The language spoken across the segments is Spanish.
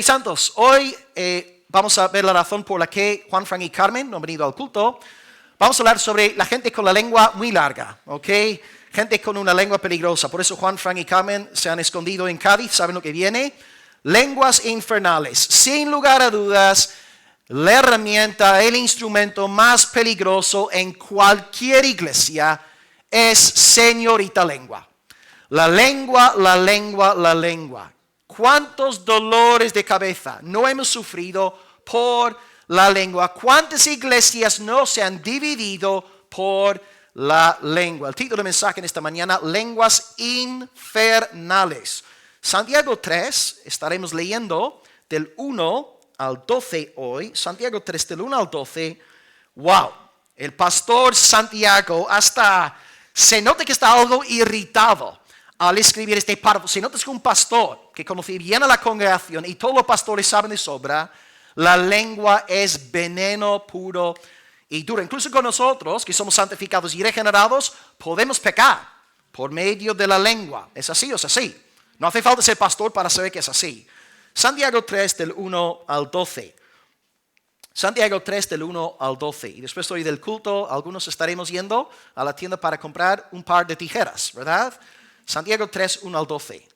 Ok, santos, hoy vamos a ver la razón por la que Juan, Frank y Carmen no han venido al culto. Vamos a hablar sobre la gente con la lengua muy larga, ok. Gente con una lengua peligrosa. Por eso Juan, Frank y Carmen se han escondido en Cádiz. ¿Saben lo que viene? Lenguas infernales. Sin lugar a dudas, la herramienta, el instrumento más peligroso en cualquier iglesia es señorita lengua. La lengua, la lengua, la lengua. ¿Cuántos dolores de cabeza no hemos sufrido por la lengua? ¿Cuántas iglesias no se han dividido por la lengua? El título del mensaje en esta mañana, lenguas infernales. Santiago 3, estaremos leyendo del 1 al 12 hoy. Santiago 3, del 1 al 12. Wow, el pastor Santiago hasta se nota que está algo irritado al escribir este párrafo. Se nota que un pastor que conoce bien a la congregación y todos los pastores saben de sobra, la lengua es veneno puro y duro. Incluso con nosotros, que somos santificados y regenerados, podemos pecar por medio de la lengua. ¿Es así o es así? No hace falta ser pastor para saber que es así. Santiago 3, del 1 al 12. Santiago 3, del 1 al 12. Y después hoy del culto, algunos estaremos yendo a la tienda para comprar un par de tijeras, ¿verdad? Santiago 3, 1 al 12.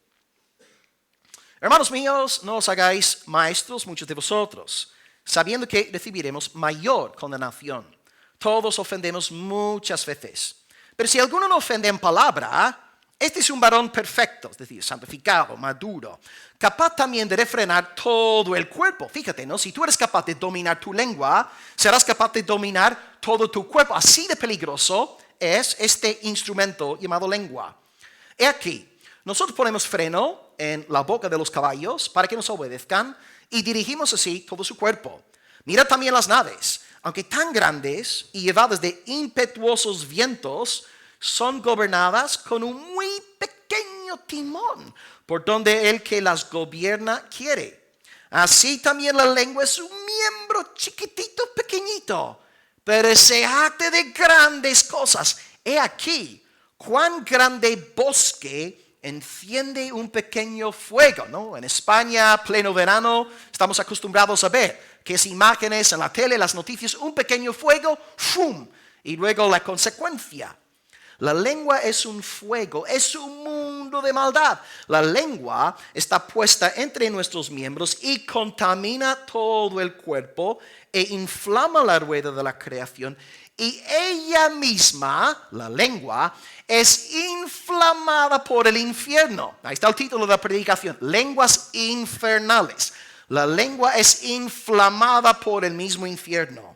Hermanos míos, no os hagáis maestros muchos de vosotros, sabiendo que recibiremos mayor condenación. Todos ofendemos muchas veces. Pero si alguno no ofende en palabra, este es un varón perfecto, es decir, santificado, maduro, capaz también de refrenar todo el cuerpo. Fíjate, ¿no? Si tú eres capaz de dominar tu lengua, serás capaz de dominar todo tu cuerpo. Así de peligroso es este instrumento llamado lengua. He aquí, nosotros ponemos freno en la boca de los caballos para que nos obedezcan y dirigimos así todo su cuerpo. Mira también las naves, aunque tan grandes y llevadas de impetuosos vientos, son gobernadas con un muy pequeño timón, por donde el que las gobierna quiere. Así también la lengua es un miembro chiquitito, pequeñito, pero se jacta de grandes cosas. He aquí, cuán grande bosque enciende un pequeño fuego, ¿no? En España, pleno verano, estamos acostumbrados a ver que es imágenes en la tele, las noticias, un pequeño fuego, ¡fum! Y luego la consecuencia. La lengua es un fuego, es un mundo de maldad. La lengua está puesta entre nuestros miembros y contamina todo el cuerpo e inflama la rueda de la creación. Y ella misma, la lengua, es inflamada por el infierno. Ahí está el título de la predicación, lenguas infernales. La lengua es inflamada por el mismo infierno.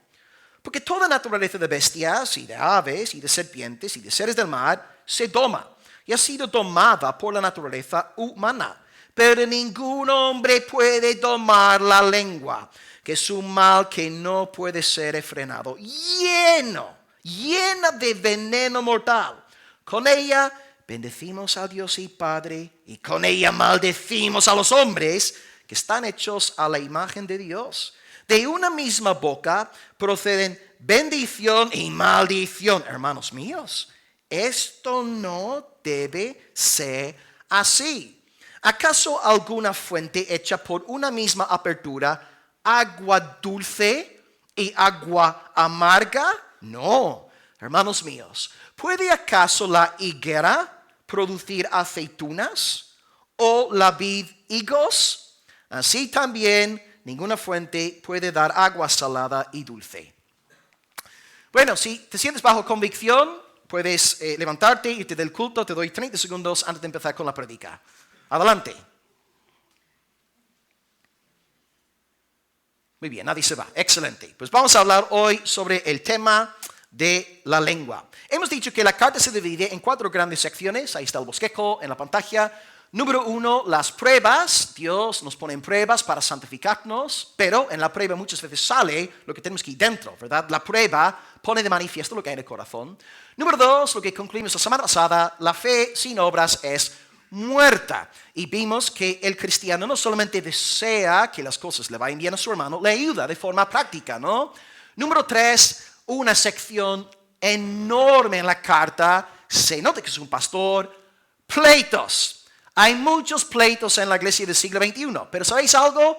Porque toda naturaleza de bestias y de aves y de serpientes y de seres del mar se doma y ha sido domada por la naturaleza humana. Pero ningún hombre puede domar la lengua, que es un mal que no puede ser refrenado, llena de veneno mortal. Con ella bendecimos a Dios y Padre, y con ella maldecimos a los hombres que están hechos a la imagen de Dios. De una misma boca proceden bendición y maldición. Hermanos míos, esto no debe ser así. ¿Acaso alguna fuente hecha por una misma apertura, agua dulce y agua amarga? No, hermanos míos. ¿Puede acaso la higuera producir aceitunas o la vid higos? Así también ninguna fuente puede dar agua salada y dulce. Bueno, si te sientes bajo convicción, puedes levantarte, irte del culto. Te doy 30 segundos antes de empezar con la prédica. Adelante. Muy bien, nadie se va. Excelente. Pues vamos a hablar hoy sobre el tema de la lengua. Hemos dicho que la carta se divide en 4 grandes secciones. Ahí está el bosquejo en la pantalla. Número 1, las pruebas. Dios nos pone en pruebas para santificarnos, pero en la prueba muchas veces sale lo que tenemos que ir dentro, ¿verdad? La prueba pone de manifiesto lo que hay en el corazón. Número 2, lo que concluimos la semana pasada, la fe sin obras es muerta. Y vimos que el cristiano no solamente desea que las cosas le vayan bien a su hermano, le ayuda de forma práctica, ¿no? Número 3, una sección enorme en la carta, se nota que es un pastor, pleitos. Hay muchos pleitos en la iglesia del siglo XXI, pero ¿sabéis algo?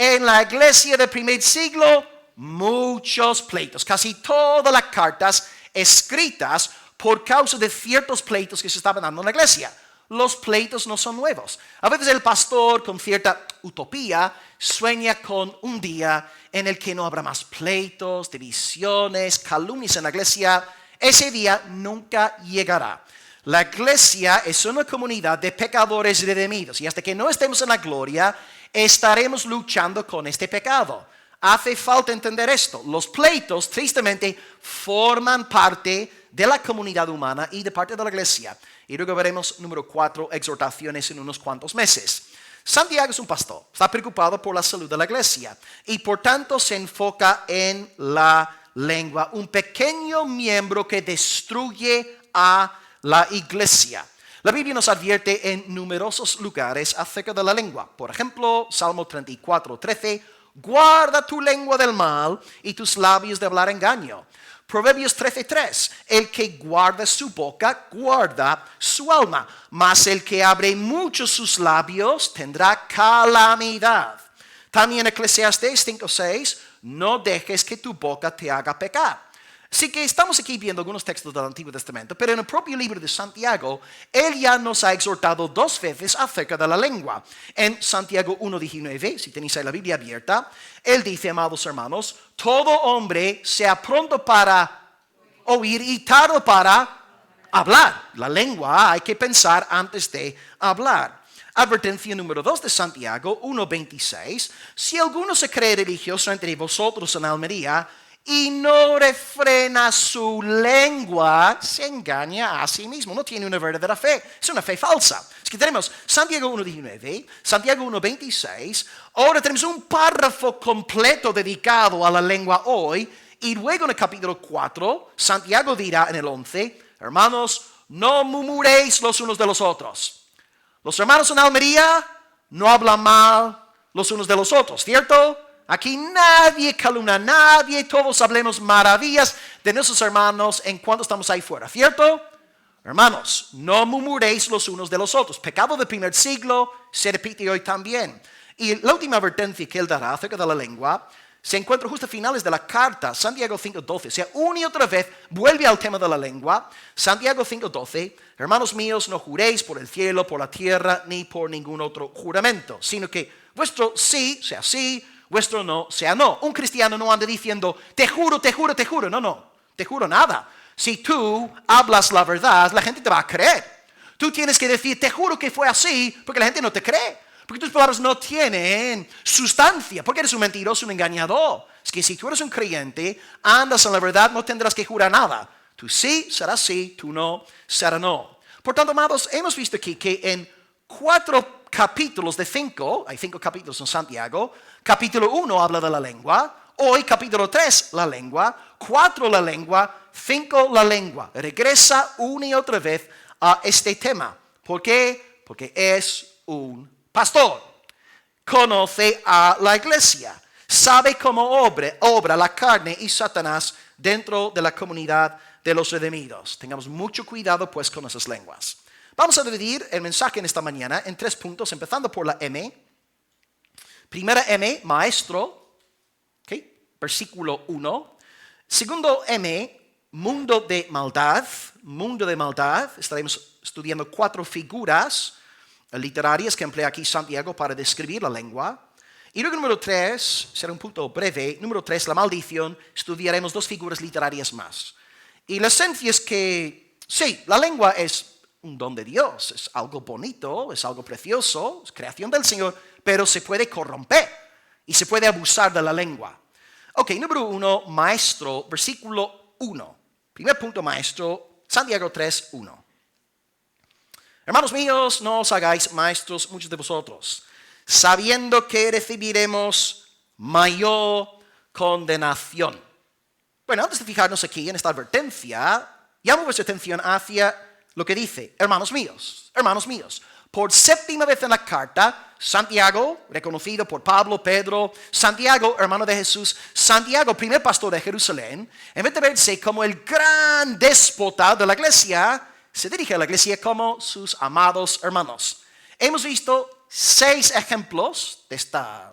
En la iglesia del primer siglo, muchos pleitos. Casi todas las cartas escritas por causa de ciertos pleitos que se estaban dando en la iglesia. Los pleitos no son nuevos. A veces el pastor, con cierta utopía, sueña con un día en el que no habrá más pleitos, divisiones, calumnias en la iglesia. Ese día nunca llegará. La iglesia es una comunidad de pecadores redimidos y hasta que no estemos en la gloria, estaremos luchando con este pecado. Hace falta entender esto. Los pleitos, tristemente, forman parte de la comunidad humana y de parte de la iglesia. Y luego veremos número 4, exhortaciones en unos cuantos meses. Santiago es un pastor, está preocupado por la salud de la iglesia y por tanto se enfoca en la lengua, un pequeño miembro que destruye a la iglesia. La Biblia nos advierte en numerosos lugares acerca de la lengua. Por ejemplo, Salmo 34:13, guarda tu lengua del mal y tus labios de hablar engaño. Proverbios 13:3, el que guarda su boca, guarda su alma, mas el que abre mucho sus labios tendrá calamidad. También Eclesiastés 5:6, no dejes que tu boca te haga pecar. Así que estamos aquí viendo algunos textos del Antiguo Testamento, pero en el propio libro de Santiago, él ya nos ha exhortado 2 veces acerca de la lengua. En Santiago 1:19, si tenéis ahí la Biblia abierta, él dice, amados hermanos, todo hombre sea pronto para oír y tardo para hablar. La lengua hay que pensar antes de hablar. Advertencia número 2 de Santiago 1:26, si alguno se cree religioso entre vosotros en Almería, y no refrena su lengua, se engaña a sí mismo, no tiene una verdadera fe, es una fe falsa. Es que tenemos Santiago 1:19, Santiago 1:26, ahora tenemos un párrafo completo dedicado a la lengua hoy, y luego en el capítulo 4, Santiago dirá en el 11, hermanos, no murmuréis los unos de los otros. Los hermanos en Almería no hablan mal los unos de los otros, ¿cierto? Aquí nadie calumnia a nadie, todos hablemos maravillas de nuestros hermanos en cuanto estamos ahí fuera, ¿cierto? Hermanos, no murmuréis los unos de los otros. Pecado del primer siglo se repite hoy también. Y la última advertencia que él dará acerca de la lengua se encuentra justo a finales de la carta, Santiago 5:12. O sea, una y otra vez vuelve al tema de la lengua. Santiago 5:12, hermanos míos, no juréis por el cielo, por la tierra, ni por ningún otro juramento, sino que vuestro sí sea sí, vuestro no sea no. Un cristiano no anda diciendo, te juro, te juro, te juro. No, te juro nada. Si tú hablas la verdad, la gente te va a creer. Tú tienes que decir, te juro que fue así, porque la gente no te cree. Porque tus palabras no tienen sustancia, porque eres un mentiroso, un engañador. Es que si tú eres un creyente, andas en la verdad, no tendrás que jurar nada. Tú sí será sí, tú no será no. Por tanto, amados, hemos visto aquí que en 4 capítulos de 5, hay 5 capítulos en Santiago, capítulo 1 habla de la lengua, hoy capítulo 3 la lengua, 4 la lengua, 5 la lengua. Regresa una y otra vez a este tema. ¿Por qué? Porque es un pastor. Conoce a la iglesia. Sabe cómo obra la carne y Satanás dentro de la comunidad de los redimidos. Tengamos mucho cuidado pues con esas lenguas. Vamos a dividir el mensaje en esta mañana en 3 puntos, empezando por la M. Primera M, maestro, ¿okay? Versículo 1. Segundo M, mundo de maldad. Mundo de maldad. Estaremos estudiando 4 figuras literarias que emplea aquí Santiago para describir la lengua. Y luego número 3, será un punto breve. Número 3, la maldición. Estudiaremos 2 figuras literarias más. Y la esencia es que, sí, la lengua es un don de Dios, es algo bonito, es algo precioso, es creación del Señor, pero se puede corromper y se puede abusar de la lengua. Ok, número 1, maestro, versículo 1. Primer punto, maestro, Santiago 3:1. Hermanos míos, no os hagáis maestros muchos de vosotros, sabiendo que recibiremos mayor condenación. Bueno, antes de fijarnos aquí en esta advertencia, llamo vuestra atención hacia lo que dice, hermanos míos, por 7ª vez en la carta, Santiago, reconocido por Pablo, Pedro, Santiago, hermano de Jesús, Santiago, primer pastor de Jerusalén, en vez de verse como el gran déspota de la iglesia, se dirige a la iglesia como sus amados hermanos. Hemos visto 6 ejemplos de esta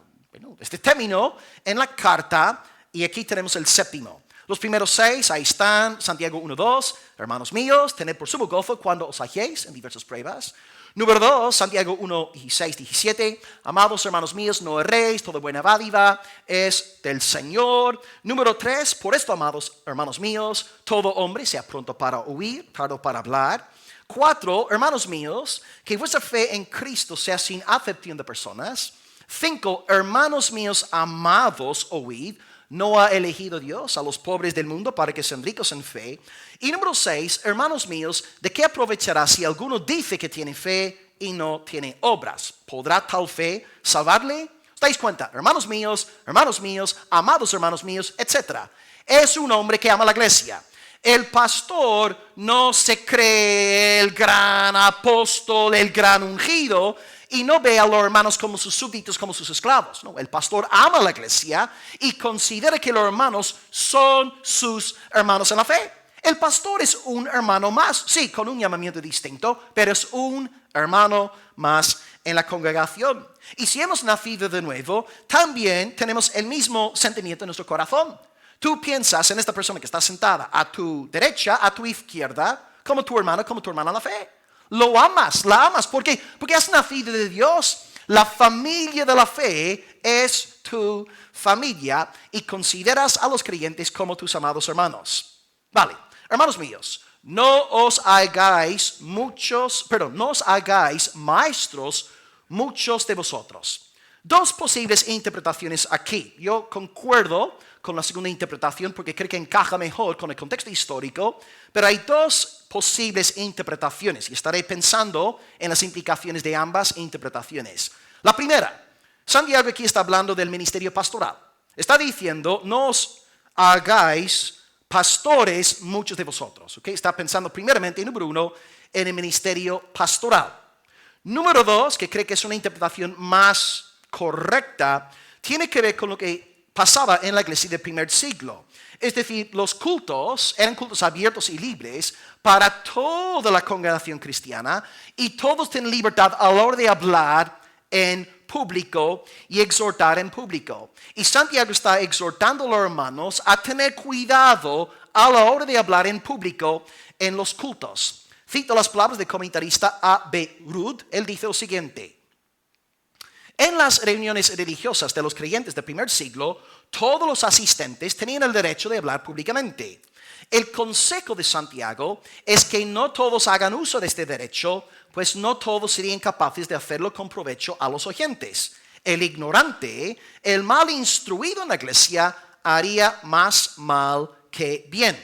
este término en la carta, y aquí tenemos el séptimo. Los primeros 6, ahí están, Santiago 1:2, hermanos míos, tened por sumo gozo cuando os halléis en diversas pruebas. Número 2, Santiago 1:16-17, amados hermanos míos, no erréis, toda buena dádiva es del Señor. Número 3, por esto, amados hermanos míos, todo hombre sea pronto para oír, tardo para hablar. 4, hermanos míos, que vuestra fe en Cristo sea sin acepción de personas. 5, hermanos míos amados, oíd, no ha elegido Dios a los pobres del mundo para que sean ricos en fe. Y número 6, hermanos míos, ¿de qué aprovechará si alguno dice que tiene fe y no tiene obras? ¿Podrá tal fe salvarle? ¿Os dais cuenta? Hermanos míos, amados hermanos míos, etc. Es un hombre que ama la iglesia. El pastor no se cree el gran apóstol, el gran ungido, y no ve a los hermanos como sus súbditos, como sus esclavos. No, el pastor ama la iglesia y considera que los hermanos son sus hermanos en la fe. El pastor es un hermano más, sí, con un llamamiento distinto, pero es un hermano más en la congregación. Y si hemos nacido de nuevo, también tenemos el mismo sentimiento en nuestro corazón. Tú piensas en esta persona que está sentada a tu derecha, a tu izquierda, como tu hermano en la fe. Lo amas, la amas. ¿Por qué? Porque has nacido de Dios. La familia de la fe es tu familia y consideras a los creyentes como tus amados hermanos. Vale, hermanos míos, no os hagáis maestros muchos de vosotros. Dos posibles interpretaciones aquí. Yo concuerdo con la segunda interpretación porque creo que encaja mejor con el contexto histórico, pero hay dos posibles interpretaciones y estaré pensando en las implicaciones de ambas interpretaciones. La primera, Santiago aquí está hablando del ministerio pastoral. Está diciendo, no os hagáis pastores muchos de vosotros. ¿Okay? Está pensando primeramente, número 1, en el ministerio pastoral. Número 2, que creo que es una interpretación más correcta, tiene que ver con lo que pasaba en la iglesia del primer siglo. Es decir, los cultos eran cultos abiertos y libres para toda la congregación cristiana y todos tienen libertad a la hora de hablar en público y exhortar en público. Y Santiago está exhortando a los hermanos a tener cuidado a la hora de hablar en público en los cultos. Cito las palabras del comentarista A.B. Rood. Él dice lo siguiente: en las reuniones religiosas de los creyentes del primer siglo, todos los asistentes tenían el derecho de hablar públicamente. El consejo de Santiago es que no todos hagan uso de este derecho, pues no todos serían capaces de hacerlo con provecho a los oyentes. El ignorante, el mal instruido en la iglesia, haría más mal que bien.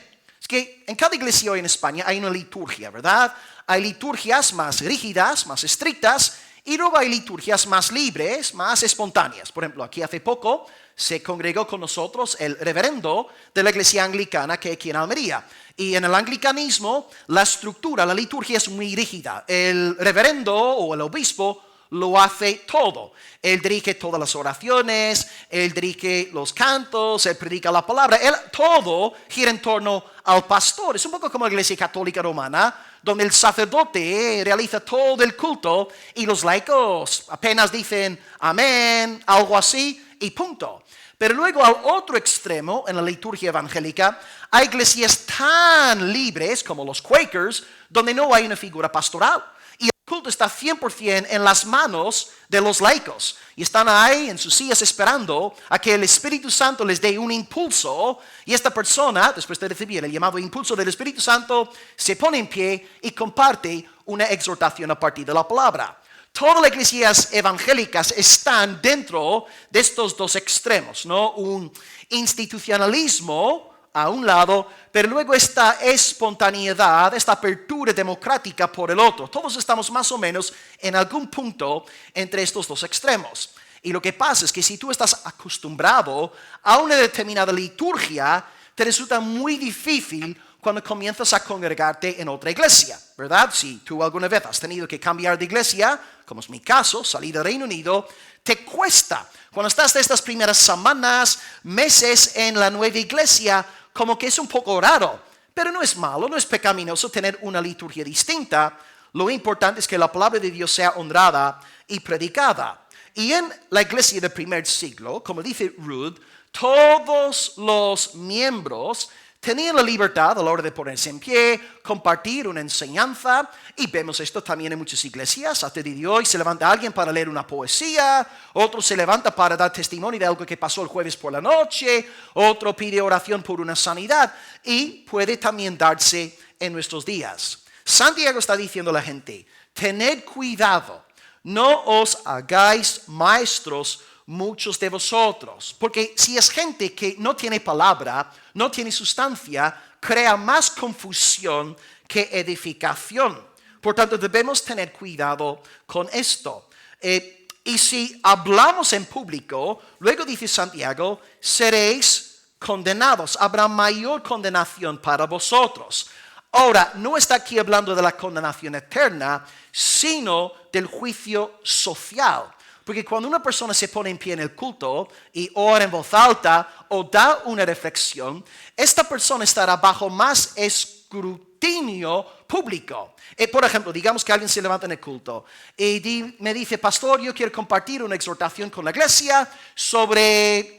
Es que en cada iglesia hoy en España hay una liturgia, ¿verdad? Hay liturgias más rígidas, más estrictas, y luego hay liturgias más libres, más espontáneas. Por ejemplo, aquí hace poco se congregó con nosotros el reverendo de la iglesia anglicana que aquí en Almería. Y en el anglicanismo, la estructura, la liturgia es muy rígida. El reverendo o el obispo lo hace todo. Él dirige todas las oraciones, él dirige los cantos, él predica la palabra. Todo gira en torno al pastor. Es un poco como la iglesia católica romana, donde el sacerdote realiza todo el culto y los laicos apenas dicen amén, algo así y punto. Pero luego al otro extremo, en la liturgia evangélica, hay iglesias tan libres como los Quakers, donde no hay una figura pastoral. Y el culto está 100% en las manos de los laicos. Y están ahí en sus sillas esperando a que el Espíritu Santo les dé un impulso. Y esta persona, después de recibir el llamado impulso del Espíritu Santo, se pone en pie y comparte una exhortación a partir de la palabra. Todas las iglesias evangélicas están dentro de estos dos extremos, ¿no? Un institucionalismo a un lado, pero luego esta espontaneidad, esta apertura democrática por el otro. Todos estamos más o menos en algún punto entre estos dos extremos. Y lo que pasa es que si tú estás acostumbrado a una determinada liturgia, te resulta muy difícil cuando comienzas a congregarte en otra iglesia, ¿verdad? Si tú alguna vez has tenido que cambiar de iglesia, como es mi caso, salir del Reino Unido, te cuesta. Cuando estás de estas primeras semanas, meses en la nueva iglesia, como que es un poco raro. Pero no es malo, no es pecaminoso tener una liturgia distinta. Lo importante es que la palabra de Dios sea honrada y predicada. Y en la iglesia del primer siglo, como dice Ruth, todos los miembros tenían la libertad a la hora de ponerse en pie, compartir una enseñanza, y vemos esto también en muchas iglesias. Hasta el día de hoy se levanta alguien para leer una poesía, otro se levanta para dar testimonio de algo que pasó el jueves por la noche, otro pide oración por una sanidad, y puede también darse en nuestros días. Santiago está diciendo a la gente, tened cuidado, no os hagáis maestros muchos de vosotros, porque si es gente que no tiene palabra, no tiene sustancia, crea más confusión que edificación. Por tanto, debemos tener cuidado con esto. Y si hablamos en público, luego dice Santiago, seréis condenados, habrá mayor condenación para vosotros. Ahora, no está aquí hablando de la condenación eterna, sino del juicio social. Porque cuando una persona se pone en pie en el culto y ora en voz alta o da una reflexión, esta persona estará bajo más escrutinio público. Por ejemplo, digamos que alguien se levanta en el culto y me dice, pastor, yo quiero compartir una exhortación con la iglesia sobre,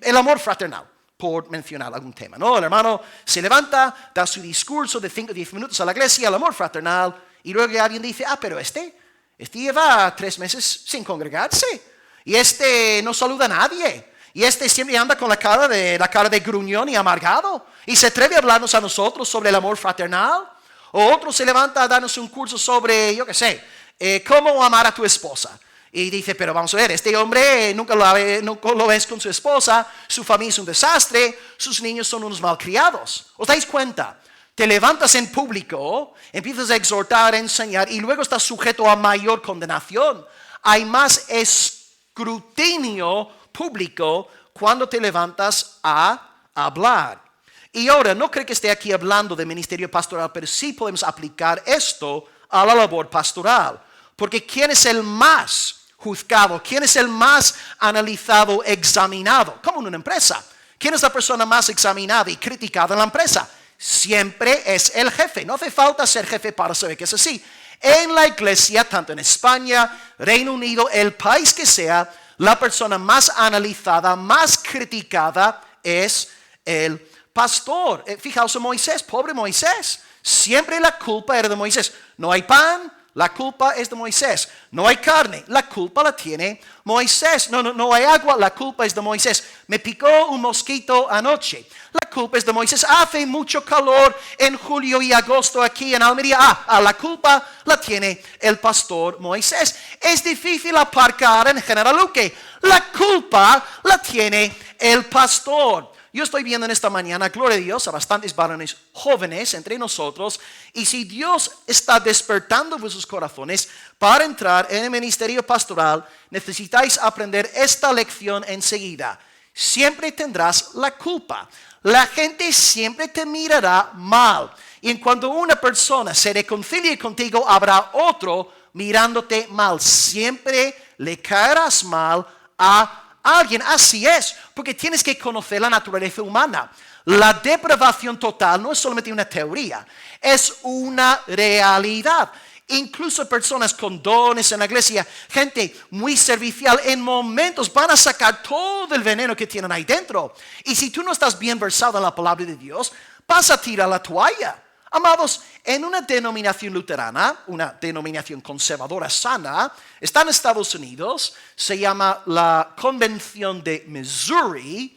el amor fraternal, por mencionar algún tema, ¿no? El hermano se levanta, da su discurso de 5 o 10 minutos a la iglesia, el amor fraternal, y luego alguien dice, pero este lleva 3 meses sin congregarse, y este no saluda a nadie, y este siempre anda con la cara de gruñón y amargado, y se atreve a hablarnos a nosotros sobre el amor fraternal. O otro se levanta a darnos un curso sobre, cómo amar a tu esposa. Y dice, pero vamos a ver, este hombre nunca lo ves con su esposa, su familia es un desastre, sus niños son unos malcriados. ¿Os dais cuenta? Te levantas en público, empiezas a exhortar, a enseñar, y luego estás sujeto a mayor condenación. Hay más escrutinio público cuando te levantas a hablar. Y ahora, no creo que esté aquí hablando de ministerio pastoral, pero sí podemos aplicar esto a la labor pastoral. Porque ¿quién es el más juzgado? ¿Quién es el más analizado, examinado? Como en una empresa. ¿Quién es la persona más examinada y criticada en la empresa? Siempre es el jefe. No hace falta ser jefe para saber que es así. En la iglesia, tanto en España, Reino Unido, el país que sea, la persona más analizada, más criticada es el pastor. Fijaos en Moisés, pobre Moisés. Siempre la culpa era de Moisés. No hay pan, la culpa es de Moisés. No hay carne, la culpa la tiene Moisés. No hay agua, la culpa es de Moisés. Me picó un mosquito anoche. La culpa es de Moisés. Hace mucho calor en julio y agosto aquí en Almería. La culpa la tiene el pastor Moisés. Es difícil aparcar en General Luque. La culpa la tiene el pastor. Yo estoy viendo en esta mañana, gloria a Dios, a bastantes varones jóvenes entre nosotros. Y si Dios está despertando vuestros corazones para entrar en el ministerio pastoral, necesitáis aprender esta lección enseguida. Siempre tendrás la culpa. La gente siempre te mirará mal. Y en cuanto una persona se reconcilie contigo, habrá otro mirándote mal. Siempre le caerás mal a alguien. Así es, porque tienes que conocer la naturaleza humana. La depravación total no es solamente una teoría, es una realidad. Incluso personas con dones en la iglesia, gente muy servicial, en momentos van a sacar todo el veneno que tienen ahí dentro. Y si tú no estás bien versado en la palabra de Dios, vas a tirar la toalla. Amados, en una denominación luterana, una denominación conservadora sana, está en Estados Unidos, se llama la Convención de Missouri.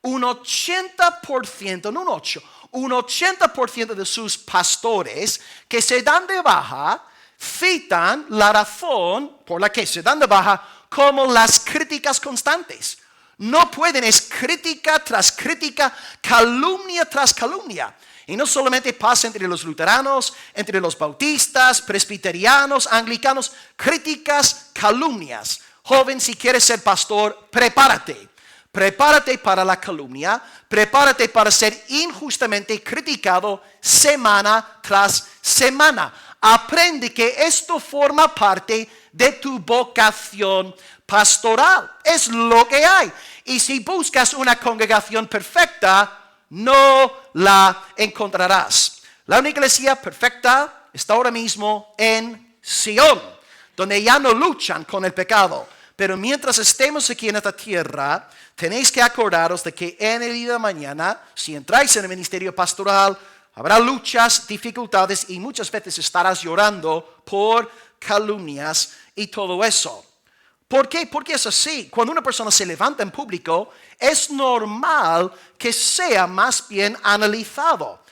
Un 80%, no un 8%, un 80% de sus pastores que se dan de baja citan la razón por la que se dan de baja como las críticas constantes. No pueden, es crítica tras crítica, calumnia tras calumnia. Y no solamente pasa entre los luteranos, entre los bautistas, presbiterianos, anglicanos, críticas, calumnias. Joven, si quieres ser pastor, prepárate. Prepárate para la calumnia, prepárate para ser injustamente criticado semana tras semana. Aprende que esto forma parte de tu vocación pastoral. Es lo que hay. Y si buscas una congregación perfecta, no la encontrarás. La única iglesia perfecta está ahora mismo en Sion, donde ya no luchan con el pecado. Pero mientras estemos aquí en esta tierra, tenéis que acordaros de que en el día de mañana, si entráis en el ministerio pastoral, habrá luchas, dificultades y muchas veces estarás llorando por calumnias y todo eso. ¿Por qué? Porque es así. Cuando una persona se levanta en público, es normal que sea más bien analizado.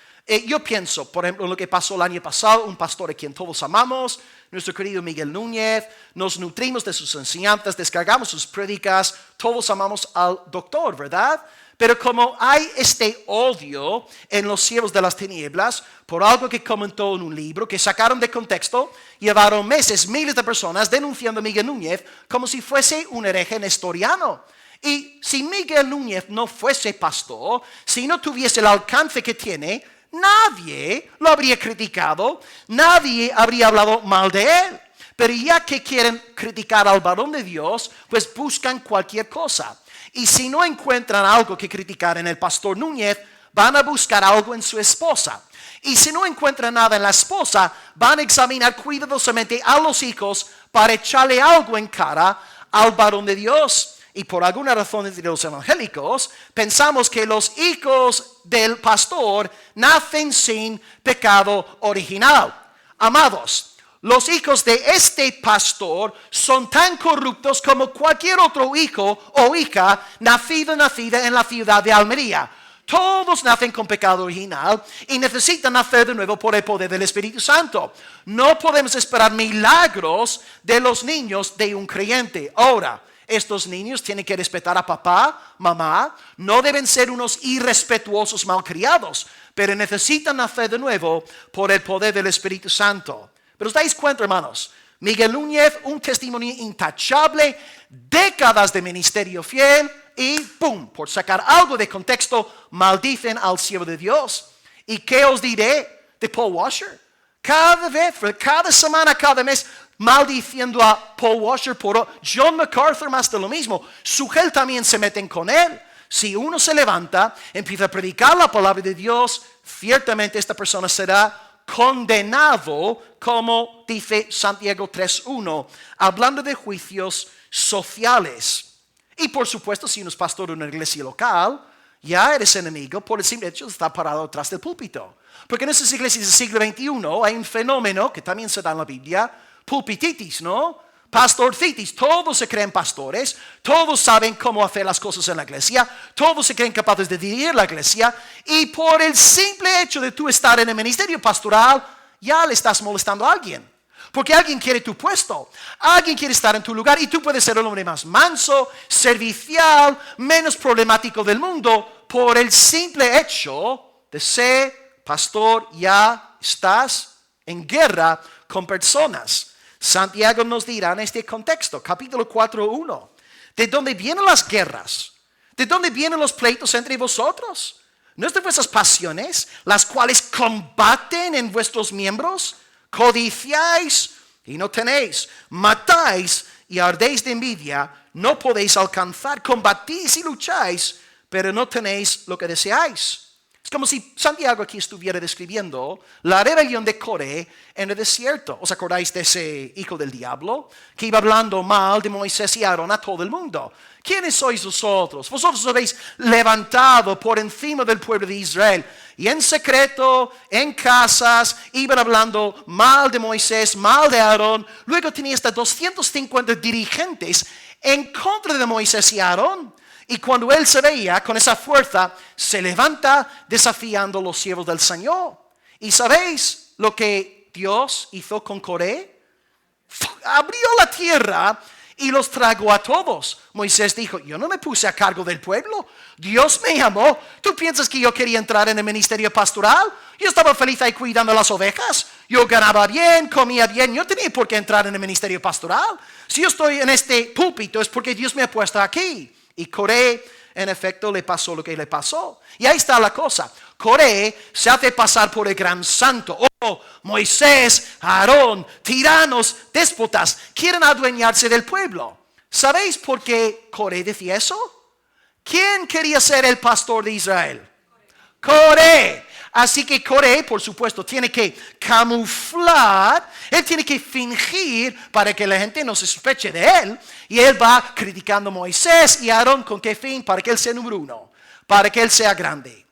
Yo pienso, por ejemplo, en lo que pasó el año pasado, un pastor a quien todos amamos, nuestro querido Miguel Núñez, nos nutrimos de sus enseñanzas, descargamos sus prédicas, todos amamos al doctor, ¿verdad? Pero como hay este odio en los siervos de las tinieblas por algo que comentó en un libro, que sacaron de contexto, llevaron meses, miles de personas denunciando a Miguel Núñez como si fuese un hereje nestoriano. Y si Miguel Núñez no fuese pastor, si no tuviese el alcance que tiene, nadie lo habría criticado, nadie habría hablado mal de él. Pero ya que quieren criticar al varón de Dios, pues buscan cualquier cosa. Y si no encuentran algo que criticar en el pastor Núñez, van a buscar algo en su esposa. Y si no encuentran nada en la esposa, van a examinar cuidadosamente a los hijos para echarle algo en cara al varón de Dios. Y por alguna razón entre los evangélicos, pensamos que los hijos del pastor nacen sin pecado original. Amados, los hijos de este pastor son tan corruptos como cualquier otro hijo o hija nacida en la ciudad de Almería. Todos nacen con pecado original y necesitan nacer de nuevo por el poder del Espíritu Santo. No podemos esperar milagros de los niños de un creyente. Ahora, estos niños tienen que respetar a papá, mamá, no deben ser unos irrespetuosos malcriados, pero necesitan nacer de nuevo por el poder del Espíritu Santo. Pero os dais cuenta, hermanos, Miguel Núñez, un testimonio intachable, décadas de ministerio fiel y ¡pum! Por sacar algo de contexto, maldicen al siervo de Dios. ¿Y qué os diré de Paul Washer? Cada semana, cada mes, maldiciendo a Paul Washer por John MacArthur, más de lo mismo. Sugel también se meten con él. Si uno se levanta, empieza a predicar la palabra de Dios, ciertamente esta persona será condenado, como dice Santiago 3:1, hablando de juicios sociales. Y por supuesto, si uno es pastor de una iglesia local, ya eres enemigo por el simple hecho de estar parado atrás del púlpito. Porque en esas iglesias del siglo XXI hay un fenómeno que también se da en la Biblia, pulpititis, ¿no? Pastorcitis, todos se creen pastores, todos saben cómo hacer las cosas en la iglesia, todos se creen capaces de dirigir la iglesia y por el simple hecho de tú estar en el ministerio pastoral, ya le estás molestando a alguien. Porque alguien quiere tu puesto, alguien quiere estar en tu lugar y tú puedes ser el hombre más manso, servicial, menos problemático del mundo. Por el simple hecho de ser pastor, ya estás en guerra con personas. Santiago nos dirá en este contexto, capítulo 4:1, ¿de dónde vienen las guerras? ¿De dónde vienen los pleitos entre vosotros? ¿No es de vuestras pasiones, las cuales combaten en vuestros miembros? Codiciáis y no tenéis, matáis y ardéis de envidia, no podéis alcanzar, combatís y lucháis, pero no tenéis lo que deseáis. Es como si Santiago aquí estuviera describiendo la rebelión de Coré en el desierto. ¿Os acordáis de ese hijo del diablo? Que iba hablando mal de Moisés y Aarón a todo el mundo. ¿Quiénes sois vosotros? Vosotros os habéis levantado por encima del pueblo de Israel. Y en secreto, en casas, iban hablando mal de Moisés, mal de Aarón. Luego tenía hasta 250 dirigentes en contra de Moisés y Aarón. Y cuando él se veía con esa fuerza, se levanta desafiando a los siervos del Señor. ¿Y sabéis lo que Dios hizo con Coré? Abrió la tierra y los tragó a todos. Moisés dijo, yo no me puse a cargo del pueblo. Dios me llamó. ¿Tú piensas que yo quería entrar en el ministerio pastoral? Yo estaba feliz ahí cuidando las ovejas. Yo ganaba bien, comía bien. Yo tenía por qué entrar en el ministerio pastoral. Si yo estoy en este púlpito es porque Dios me ha puesto aquí. Y Coré, en efecto, le pasó lo que le pasó. Y ahí está la cosa. Coré se hace pasar por el gran santo. Oh, Moisés, Aarón, tiranos, déspotas, quieren adueñarse del pueblo. ¿Sabéis por qué Coré decía eso? ¿Quién quería ser el pastor de Israel? Coré. Así que Coré, por supuesto, tiene que camuflar, él tiene que fingir para que la gente no se sospeche de él. Y él va criticando a Moisés y a Aarón. ¿Con qué fin? Para que él sea número uno, para que él sea grande.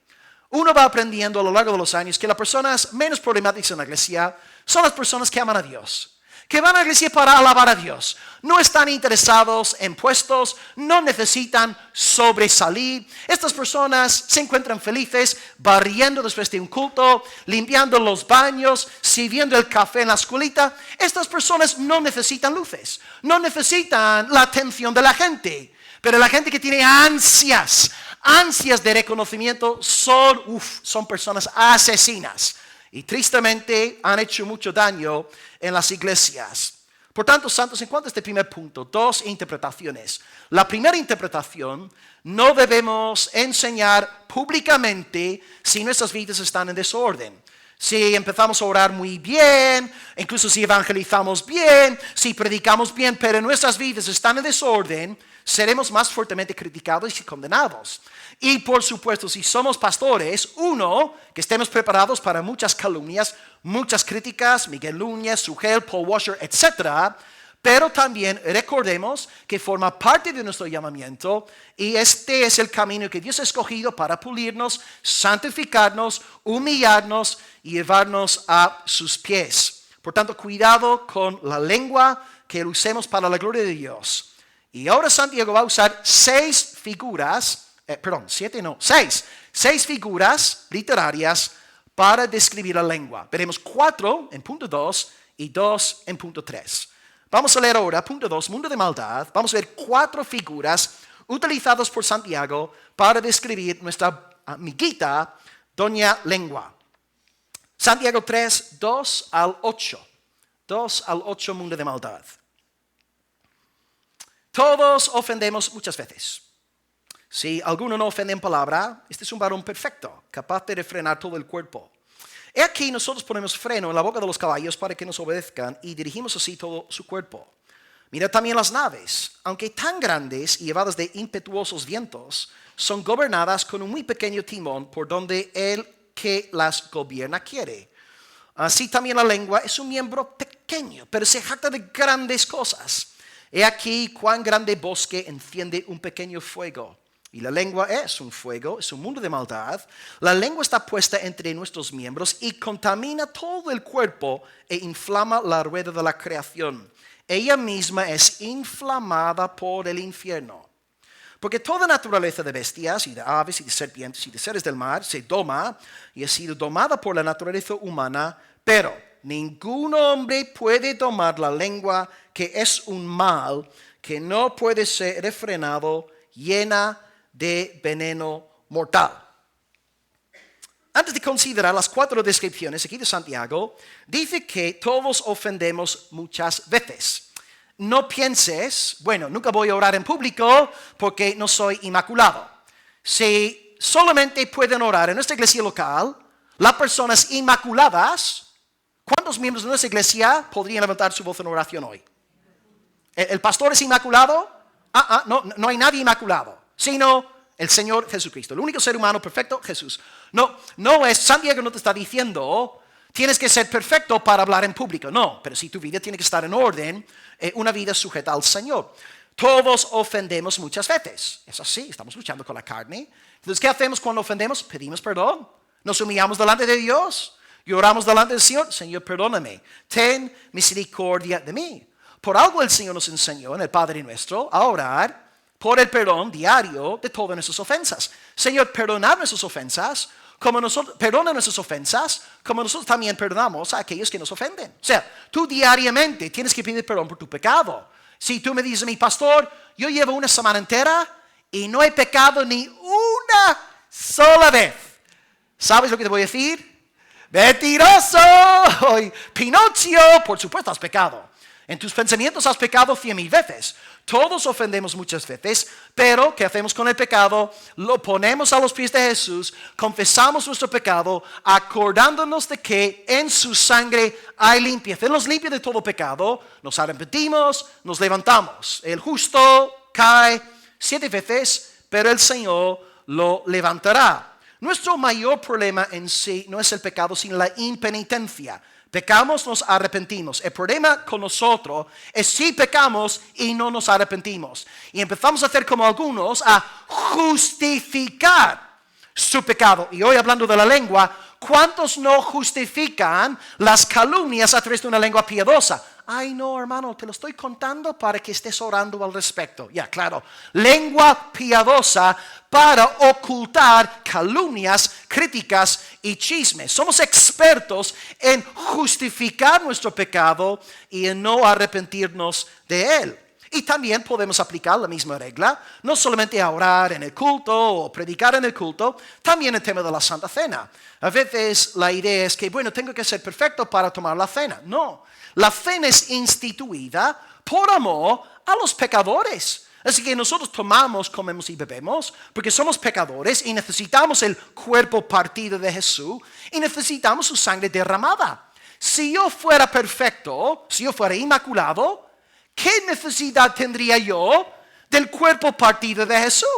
Uno va aprendiendo a lo largo de los años que las personas menos problemáticas en la iglesia son las personas que aman a Dios, que van a la iglesia para alabar a Dios. No están interesados en puestos, no necesitan sobresalir. Estas personas se encuentran felices barriendo después de un culto, limpiando los baños, sirviendo el café en la escuelita. Estas personas no necesitan luces, no necesitan la atención de la gente. Pero la gente que tiene ansias de reconocimiento son personas asesinas. Y tristemente han hecho mucho daño en las iglesias. Por tanto, santos, en cuanto a este primer punto, dos interpretaciones. La primera interpretación, no debemos enseñar públicamente si nuestras vidas están en desorden. Si empezamos a orar muy bien, incluso si evangelizamos bien, si predicamos bien, pero nuestras vidas están en desorden, seremos más fuertemente criticados y condenados. Y por supuesto, si somos pastores, uno, que estemos preparados para muchas calumnias, muchas críticas, Miguel Núñez, Sugel, Paul Washer, etc. Pero también recordemos que forma parte de nuestro llamamiento y este es el camino que Dios ha escogido para pulirnos, santificarnos, humillarnos y llevarnos a sus pies. Por tanto, cuidado con la lengua que usemos para la gloria de Dios. Y ahora Santiago va a usar seis figuras literarias para describir la lengua. Veremos 4 en punto 2 y 2 en punto 3. Vamos a leer ahora, punto 2, mundo de maldad. Vamos a ver 4 figuras utilizadas por Santiago para describir nuestra amiguita, doña lengua. Santiago 3, 2 al 8. 2 al 8, mundo de maldad. Todos ofendemos muchas veces. Si alguno no ofende en palabra, este es un varón perfecto, capaz de refrenar todo el cuerpo. He aquí nosotros ponemos freno en la boca de los caballos para que nos obedezcan y dirigimos así todo su cuerpo. Mira también las naves, aunque tan grandes y llevadas de impetuosos vientos, son gobernadas con un muy pequeño timón por donde el que las gobierna quiere. Así también la lengua es un miembro pequeño, pero se jacta de grandes cosas. He aquí cuán grande bosque enciende un pequeño fuego. Y la lengua es un fuego, es un mundo de maldad. La lengua está puesta entre nuestros miembros y contamina todo el cuerpo e inflama la rueda de la creación. Ella misma es inflamada por el infierno. Porque toda naturaleza de bestias y de aves y de serpientes y de seres del mar se doma y ha sido domada por la naturaleza humana, pero ningún hombre puede domar la lengua, que es un mal que no puede ser refrenado, llena de veneno mortal. Antes de considerar las 4 descripciones aquí de Santiago, dice que todos ofendemos muchas veces. No pienses, bueno, nunca voy a orar en público porque no soy inmaculado. Si solamente pueden orar en nuestra iglesia local las personas inmaculadas, ¿cuántos miembros de nuestra iglesia podrían levantar su voz en oración hoy? ¿El pastor es inmaculado? No hay nadie inmaculado, sino el Señor Jesucristo. El único ser humano perfecto, Jesús. No es, Santiago no te está diciendo, tienes que ser perfecto para hablar en público. No, pero si tu vida tiene que estar en orden, una vida sujeta al Señor. Todos ofendemos muchas veces. Es así, estamos luchando con la carne. Entonces, ¿qué hacemos cuando ofendemos? Pedimos perdón. Nos humillamos delante de Dios. Y oramos delante del Señor. Señor, perdóname. Ten misericordia de mí. Por algo el Señor nos enseñó en el Padre Nuestro a orar por el perdón diario de todas nuestras ofensas. Señor, perdona nuestras ofensas, como nosotros también perdonamos a aquellos que nos ofenden. O sea, tú diariamente tienes que pedir perdón por tu pecado. Si tú me dices, mi pastor, yo llevo una semana entera y no he pecado ni una sola vez. ¿Sabes lo que te voy a decir? ¡Mentiroso! Pinocchio, por supuesto has pecado. En tus pensamientos has pecado 100,000 veces. Todos ofendemos muchas veces, pero ¿qué hacemos con el pecado? Lo ponemos a los pies de Jesús, confesamos nuestro pecado, acordándonos de que en su sangre hay limpieza. Él nos limpia de todo pecado, nos arrepentimos, nos levantamos. El justo cae 7 veces, pero el Señor lo levantará. Nuestro mayor problema en sí no es el pecado, sino la impenitencia. Pecamos, nos arrepentimos. El problema con nosotros es si pecamos y no nos arrepentimos. Y empezamos a hacer como algunos, a justificar su pecado. Y hoy hablando de la lengua, ¿cuántos no justifican las calumnias a través de una lengua piadosa? Ay, no, hermano, te lo estoy contando para que estés orando al respecto. Ya, claro. Lengua piadosa para ocultar calumnias, críticas y chismes. Somos expertos en justificar nuestro pecado y en no arrepentirnos de él. Y también podemos aplicar la misma regla, no solamente a orar en el culto o predicar en el culto, también el tema de la Santa Cena. A veces la idea es que, bueno, tengo que ser perfecto para tomar la cena. No, la cena es instituida por amor a los pecadores. Así que nosotros tomamos, comemos y bebemos porque somos pecadores y necesitamos el cuerpo partido de Jesús y necesitamos su sangre derramada. Si yo fuera perfecto, si yo fuera inmaculado, ¿qué necesidad tendría yo del cuerpo partido de Jesús?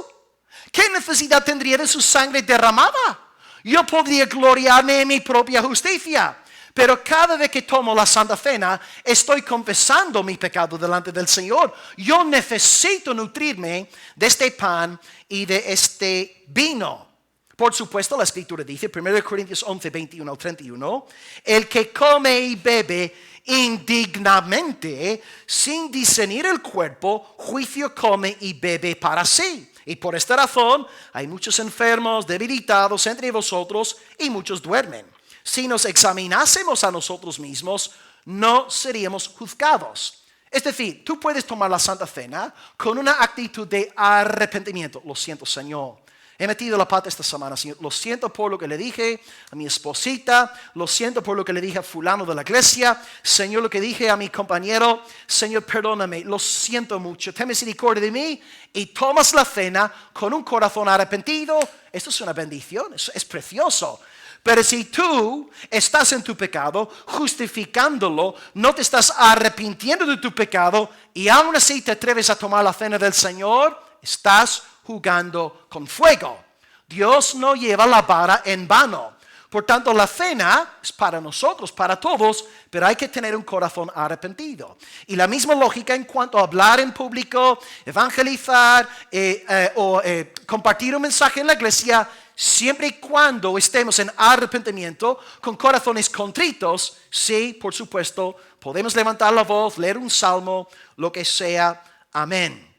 ¿Qué necesidad tendría de su sangre derramada? Yo podría gloriarme en mi propia justicia. Pero cada vez que tomo la Santa Cena, estoy confesando mi pecado delante del Señor. Yo necesito nutrirme de este pan y de este vino. Por supuesto, la Escritura dice, 1 Corintios 11, 21 al 31, el que come y bebe indignamente, sin discernir el cuerpo, juicio come y bebe para sí. Y por esta razón hay muchos enfermos, debilitados entre vosotros y muchos duermen. Si nos examinásemos a nosotros mismos, no seríamos juzgados. Es decir, tú puedes tomar la Santa Cena con una actitud de arrepentimiento. Lo siento, Señor. He metido la pata esta semana, Señor. Lo siento por lo que le dije a mi esposita. Lo siento por lo que le dije a fulano de la iglesia. Señor, lo que dije a mi compañero. Señor, perdóname. Lo siento mucho. Ten misericordia de mí. Y tomas la cena con un corazón arrepentido. Esto es una bendición. Es precioso. Pero si tú estás en tu pecado, justificándolo, no te estás arrepintiendo de tu pecado y aún así te atreves a tomar la cena del Señor, estás jugando con fuego. Dios no lleva la vara en vano. Por tanto, la cena es para nosotros, para todos, pero hay que tener un corazón arrepentido. Y la misma lógica en cuanto a hablar en público, evangelizar o compartir un mensaje en la iglesia, siempre y cuando estemos en arrepentimiento, con corazones contritos, sí, por supuesto, podemos levantar la voz, leer un salmo, lo que sea. Amén.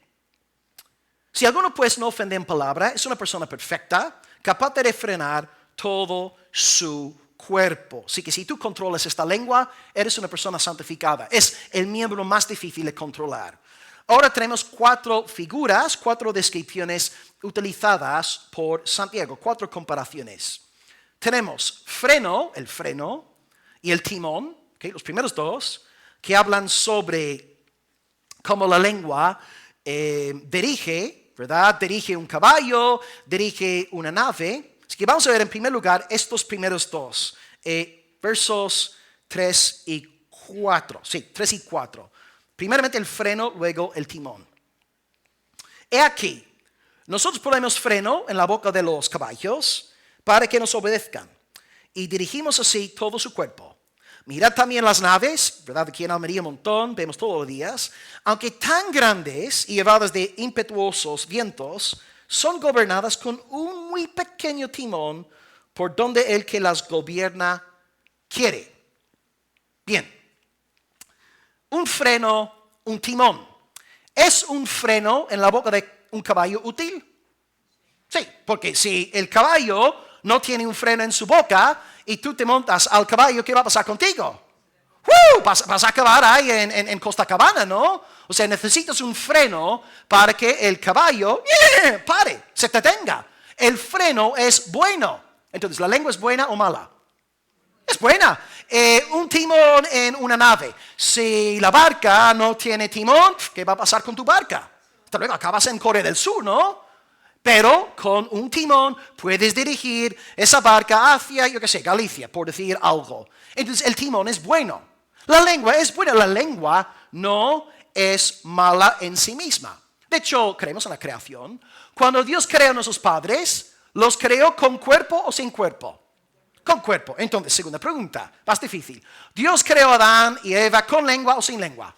Si alguno pues no ofende en palabra, es una persona perfecta, capaz de refrenar todo su cuerpo. Así que si tú controlas esta lengua, eres una persona santificada. Es el miembro más difícil de controlar. Ahora tenemos 4 figuras, 4 descripciones utilizadas por Santiago, 4 comparaciones. Tenemos el freno y el timón, ¿okay? Los primeros 2, que hablan sobre cómo la lengua dirige, ¿verdad? Dirige un caballo, dirige una nave. Así que vamos a ver en primer lugar estos primeros 2, versos 3 y 4. Sí, 3 y 4. Primeramente el freno, luego el timón. He aquí, nosotros ponemos freno en la boca de los caballos para que nos obedezcan y dirigimos así todo su cuerpo. Mirad también las naves, ¿verdad? Aquí en Almería un montón, vemos todos los días, aunque tan grandes y llevadas de impetuosos vientos, son gobernadas con un muy pequeño timón por donde el que las gobierna quiere. Bien. Un freno, un timón. ¿Es un freno en la boca de un caballo útil? Sí, porque si el caballo no tiene un freno en su boca y tú te montas al caballo, ¿qué va a pasar contigo? Vas a acabar ahí en Costa Cabana, ¿no? O sea, necesitas un freno para que el caballo pare, se detenga. El freno es bueno. Entonces, ¿la lengua es buena o mala? Es buena. Un timón en una nave. Si la barca no tiene timón, ¿qué va a pasar con tu barca? Hasta luego, acabas en Corea del Sur, ¿no? Pero con un timón puedes dirigir esa barca hacia, yo qué sé, Galicia, por decir algo. Entonces el timón es bueno. La lengua es buena. La lengua no es mala en sí misma. De hecho, creemos en la creación. Cuando Dios crea a nuestros padres, ¿Los creó con cuerpo o sin cuerpo? Con cuerpo. Entonces, segunda pregunta, más difícil. ¿Dios creó a Adán y Eva con lengua o sin lengua?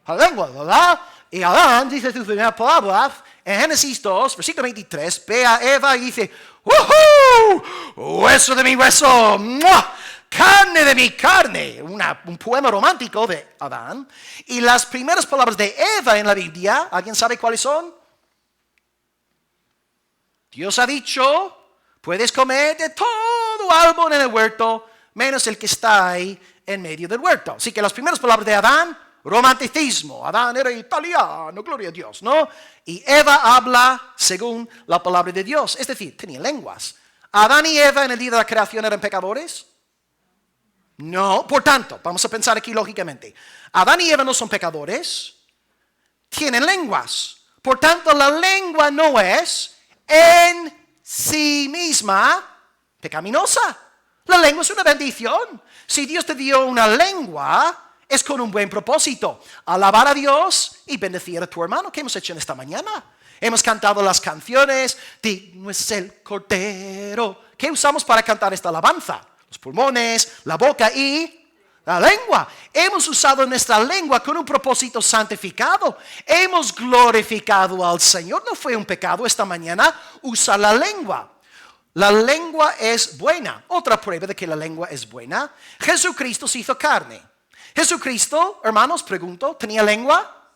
Con lengua, ¿verdad? Y Adán dice sus primeras palabras en Génesis 2, versículo 23, ve a Eva y dice, ¡Woohoo! Hueso de mi hueso, ¡mua! Carne de mi carne. Un poema romántico de Adán. Y las primeras palabras de Eva en la Biblia, ¿alguien sabe cuáles son? Dios ha dicho, puedes comer de todo árbol en el huerto, menos el que está ahí en medio del huerto. Así que las primeras palabras de Adán, romanticismo. Adán era italiano, gloria a Dios, ¿no? Y Eva habla según la palabra de Dios. Es decir, tenía lenguas. ¿Adán y Eva en el día de la creación eran pecadores? No. Por tanto, vamos a pensar aquí lógicamente. Adán y Eva no son pecadores. Tienen lenguas. Por tanto, la lengua no es en sí misma pecaminosa. La lengua es una bendición. Si Dios te dio una lengua, es con un buen propósito. Alabar a Dios y bendecir a tu hermano. ¿Qué hemos hecho en esta mañana? Hemos cantado las canciones. Digno es el Cordero. ¿Qué usamos para cantar esta alabanza? Los pulmones, la boca y la lengua. Hemos usado nuestra lengua con un propósito santificado. Hemos glorificado al Señor. No fue un pecado esta mañana usar la lengua. La lengua es buena. Otra prueba de que la lengua es buena. Jesucristo se hizo carne. Jesucristo, hermanos, pregunto, ¿tenía lengua?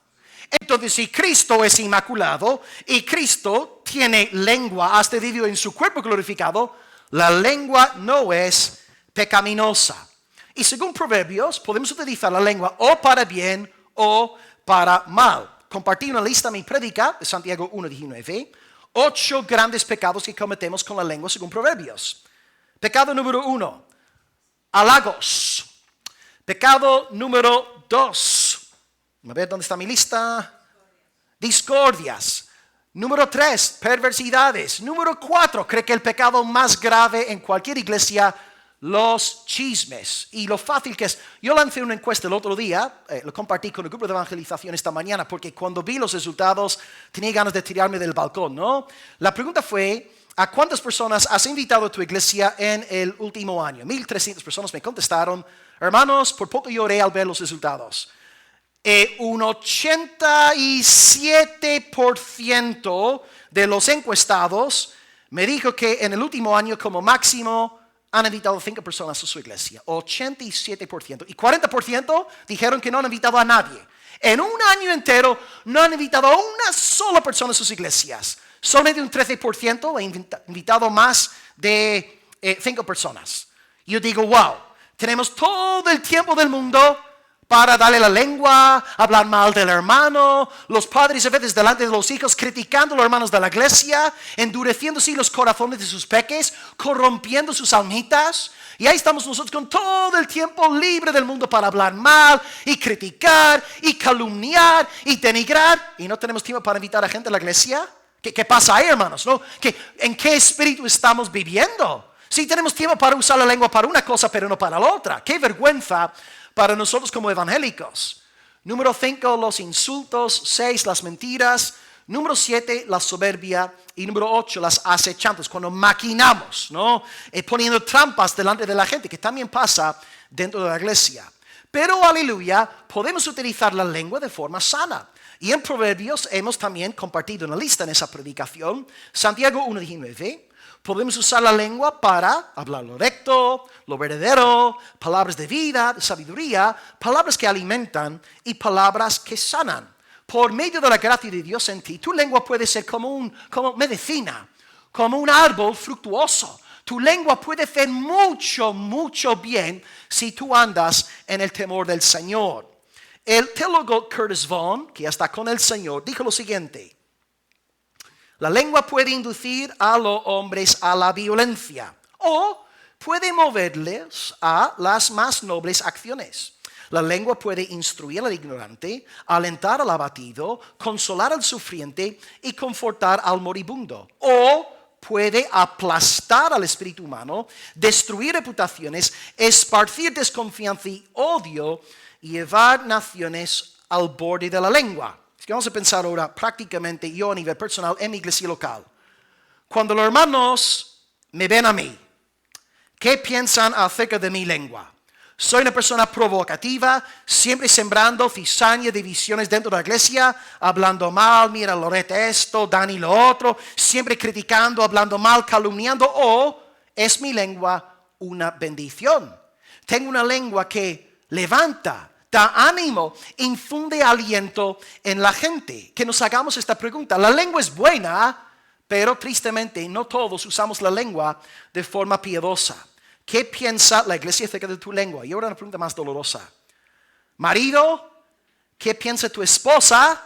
Entonces, si Cristo es inmaculado y Cristo tiene lengua hasta vivió en su cuerpo glorificado, la lengua no es pecaminosa. Y según Proverbios, podemos utilizar la lengua o para bien o para mal. Compartí una lista en mi prédica de Santiago 1:19. 8 grandes pecados que cometemos con la lengua según Proverbios. Pecado número 1, halagos. Pecado número 2. A ver, ¿dónde está mi lista? Discordias. Número 3, perversidades. Número 4, creo que el pecado más grave en cualquier iglesia, los chismes. Y lo fácil que es. Yo lancé una encuesta el otro día, lo compartí con el grupo de evangelización esta mañana, porque cuando vi los resultados tenía ganas de tirarme del balcón, ¿no? La pregunta fue, ¿a cuántas personas has invitado a tu iglesia en el último año? 1,300 personas me contestaron. Hermanos, por poco lloré al ver los resultados. Un 87% de los encuestados me dijo que en el último año como máximo han invitado 5 personas a su iglesia. 87%. Y 40% dijeron que no han invitado a nadie. En un año entero no han invitado a una sola persona a sus iglesias. Solamente un 13% ha invitado más de 5 personas. Yo digo, wow, tenemos todo el tiempo del mundo para darle la lengua, hablar mal del hermano, los padres a veces delante de los hijos criticando a los hermanos de la iglesia, endureciéndose los corazones de sus peques, corrompiendo sus almitas. Y ahí estamos nosotros con todo el tiempo libre del mundo para hablar mal y criticar y calumniar y denigrar. Y no tenemos tiempo para invitar a gente a la iglesia. ¿Qué pasa ahí, hermanos? ¿No? ¿En qué espíritu estamos viviendo? Sí, tenemos tiempo para usar la lengua para una cosa, pero no para la otra. ¡Qué vergüenza para nosotros como evangélicos! Número 5, los insultos. 6, las mentiras. Número 7, la soberbia. Y número 8, las acechanzas, cuando maquinamos, ¿no? Poniendo trampas delante de la gente, que también pasa dentro de la iglesia. Pero, aleluya, podemos utilizar la lengua de forma sana. Y en Proverbios hemos también compartido una lista en esa predicación. Santiago 1:19. Podemos usar la lengua para hablar lo recto, lo verdadero, palabras de vida, de sabiduría, palabras que alimentan y palabras que sanan. Por medio de la gracia de Dios en ti, tu lengua puede ser como medicina, como un árbol fructuoso. Tu lengua puede hacer mucho, mucho bien si tú andas en el temor del Señor. El teólogo Curtis Vaughan, que ya está con el Señor, dijo lo siguiente: la lengua puede inducir a los hombres a la violencia o puede moverles a las más nobles acciones. La lengua puede instruir al ignorante, alentar al abatido, consolar al sufriente y confortar al moribundo. O puede aplastar al espíritu humano, destruir reputaciones, esparcir desconfianza y odio y llevar naciones al borde de la lengua. Así que vamos a pensar ahora prácticamente yo a nivel personal en mi iglesia local. cuando los hermanos me ven a mí, ¿qué piensan acerca de mi lengua? Soy una persona provocativa, siempre sembrando cizaña, divisiones dentro de la iglesia, hablando mal, mira Loreta esto, Dani lo otro, siempre criticando, hablando mal, calumniando, o es mi lengua una bendición. Tengo una lengua que levanta, da ánimo, infunde aliento en la gente. Que nos hagamos esta pregunta. La lengua es buena, pero tristemente no todos usamos la lengua de forma piadosa. ¿Qué piensa la iglesia acerca de tu lengua? Y ahora una pregunta más dolorosa. Marido, ¿qué piensa tu esposa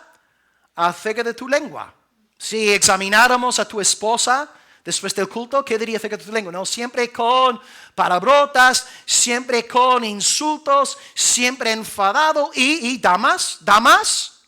acerca de tu lengua? Si examináramos a tu esposa después del culto, ¿qué diría acerca de tu lengua? No, siempre con palabrotas, siempre con insultos, siempre enfadado. Y damas,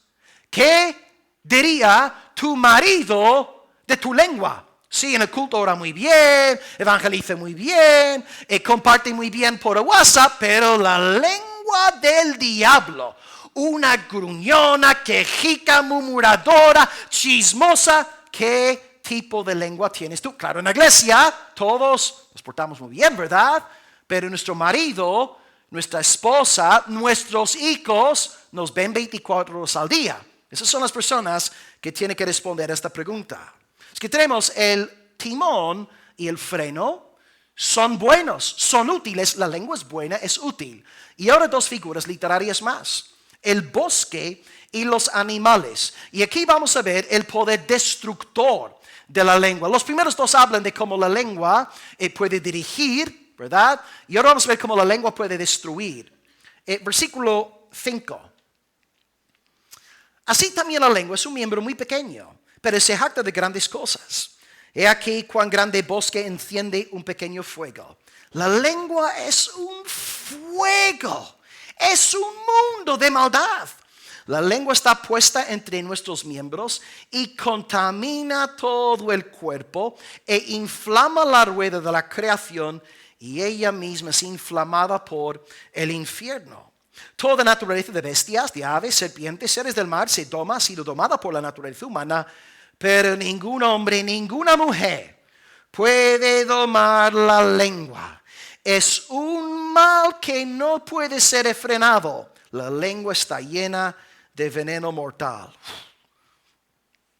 ¿qué diría tu marido de tu lengua? Sí, en el culto ora muy bien, evangeliza muy bien, comparte muy bien por WhatsApp, pero la lengua del diablo, una gruñona, quejica, murmuradora, chismosa, ¿qué tipo de lengua tienes tú? Claro, en la iglesia todos nos portamos muy bien, ¿verdad? Pero nuestro marido, nuestra esposa, nuestros hijos nos ven 24 horas al día. Esas son las personas que tienen que responder a esta pregunta. Es que tenemos el timón y el freno, son buenos, son útiles, la lengua es buena, es útil. Y ahora dos figuras literarias más, el bosque y los animales. Y aquí vamos a ver el poder destructor de la lengua. Los primeros dos hablan de cómo la lengua puede dirigir, ¿verdad? Y ahora vamos a ver cómo la lengua puede destruir. Versículo 5. Así también la lengua es un miembro muy pequeño, pero se jacta de grandes cosas. He aquí cuán grande bosque enciende un pequeño fuego. La lengua es un fuego, es un mundo de maldad. La lengua está puesta entre nuestros miembros y contamina todo el cuerpo e inflama la rueda de la creación y ella misma es inflamada por el infierno. Toda naturaleza de bestias, de aves, serpientes, seres del mar se doma, ha sido domada por la naturaleza humana, pero ningún hombre, ninguna mujer puede domar la lengua. Es un mal que no puede ser refrenado. La lengua está llena de veneno mortal.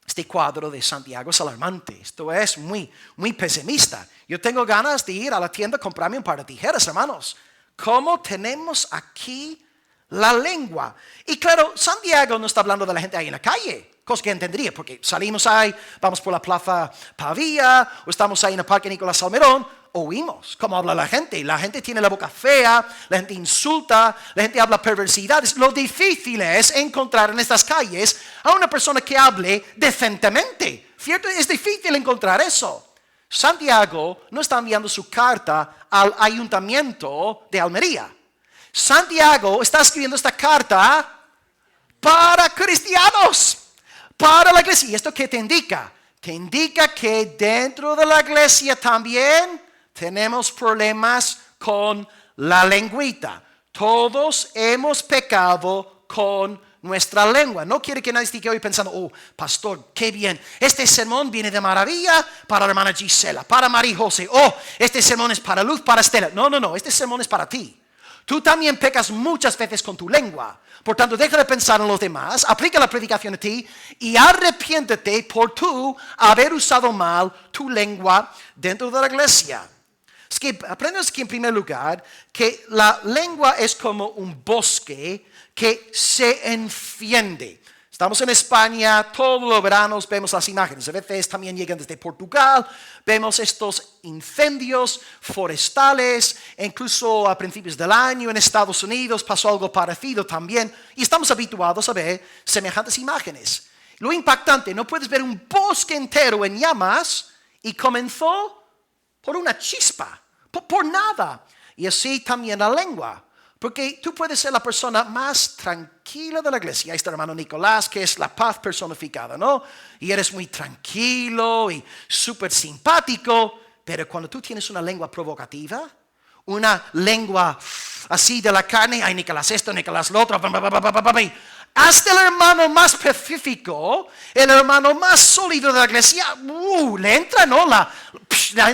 Este cuadro de Santiago es alarmante. Esto es muy, muy pesimista. Yo tengo ganas de ir a la tienda a comprarme un par de tijeras, hermanos. ¿Cómo tenemos aquí la lengua? Y claro, Santiago no está hablando de la gente ahí en la calle, cosa que entendería, porque salimos ahí, vamos por la plaza Pavía, o estamos ahí en el parque Nicolás Salmerón, oímos cómo habla la gente. La gente tiene la boca fea, la gente insulta, la gente habla perversidades. Lo difícil es encontrar en estas calles a una persona que hable decentemente, ¿cierto? Es difícil encontrar eso. Santiago no está enviando su carta al ayuntamiento de Almería. Santiago está escribiendo esta carta para cristianos, para la iglesia. ¿Y esto qué te indica? Te indica que dentro de la iglesia también tenemos problemas con la lengüita. Todos hemos pecado con nuestra lengua. No quiere que nadie esté hoy pensando, oh, pastor, qué bien. Este sermón viene de maravilla para la hermana Gisela, para María José. Oh, este sermón es para Luz, para Estela. No, este sermón es para ti. Tú también pecas muchas veces con tu lengua. Por tanto, deja de pensar en los demás, aplica la predicación a ti y arrepiéntete por tú haber usado mal tu lengua dentro de la iglesia. Es que aprendemos aquí en primer lugar que la lengua es como un bosque que se enciende. Estamos en España, todos los veranos vemos las imágenes. A veces también llegan desde Portugal. Vemos estos incendios forestales. Incluso a principios del año en Estados Unidos pasó algo parecido también. Y estamos habituados a ver semejantes imágenes. Lo impactante, no puedes ver un bosque entero en llamas y comenzó por una chispa, por nada. Y así también la lengua. Porque tú puedes ser la persona más tranquila de la iglesia. Ahí está el hermano Nicolás, que es la paz personificada, ¿no? Y eres muy tranquilo y súper simpático. Pero cuando tú tienes una lengua provocativa, una lengua así de la carne, ay, Nicolás esto, Nicolás lo otro, Hasta el hermano más pacífico, el hermano más sólido de la iglesia, le entra, ¿no? La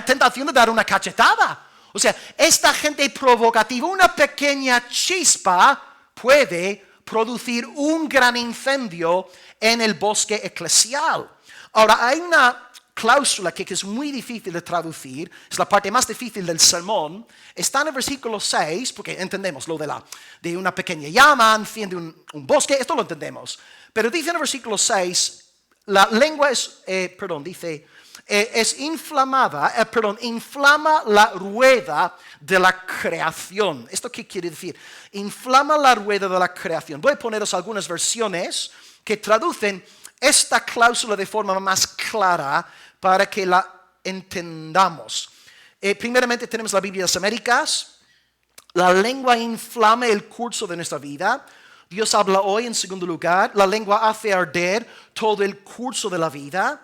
tentación de dar una cachetada. O sea, esta gente provocativa, una pequeña chispa puede producir un gran incendio en el bosque eclesial. Ahora, hay una cláusula que es muy difícil de traducir, es la parte más difícil del sermón. Está en el versículo 6, porque entendemos lo de una pequeña llama, enciende un bosque, esto lo entendemos. Pero dice en el versículo 6, la lengua inflama la rueda de la creación. ¿Esto qué quiere decir? Inflama la rueda de la creación. Voy a poneros algunas versiones que traducen esta cláusula de forma más clara para que la entendamos. Primeramente tenemos la Biblia de las Américas. La lengua inflama el curso de nuestra vida. Dios habla hoy. En segundo lugar, la lengua hace arder todo el curso de la vida.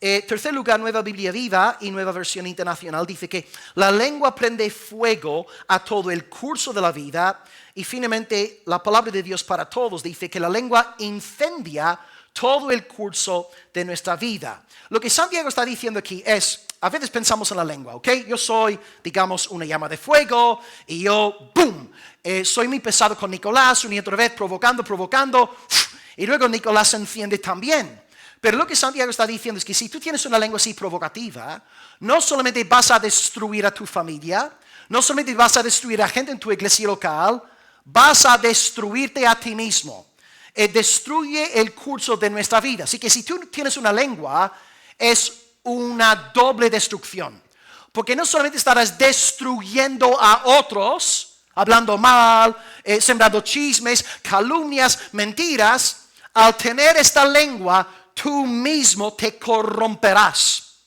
Tercer lugar, Nueva Biblia Viva y Nueva Versión Internacional dice que la lengua prende fuego a todo el curso de la vida. Y finalmente, la palabra de Dios para todos dice que la lengua incendia todo el curso de nuestra vida. Lo que Santiago está diciendo aquí es, a veces pensamos en la lengua, ¿ok? Yo soy, digamos, una llama de fuego y yo, ¡boom! Soy muy pesado con Nicolás, una y otra vez provocando, y luego Nicolás se enciende también. Pero lo que Santiago está diciendo es que si tú tienes una lengua así provocativa, no solamente vas a destruir a tu familia, no solamente vas a destruir a gente en tu iglesia local, vas a destruirte a ti mismo. Destruye el curso de nuestra vida. Así que si tú tienes una lengua, es una doble destrucción. Porque no solamente estarás destruyendo a otros, hablando mal, sembrando chismes, calumnias, mentiras. Al tener esta lengua, tú mismo te corromperás.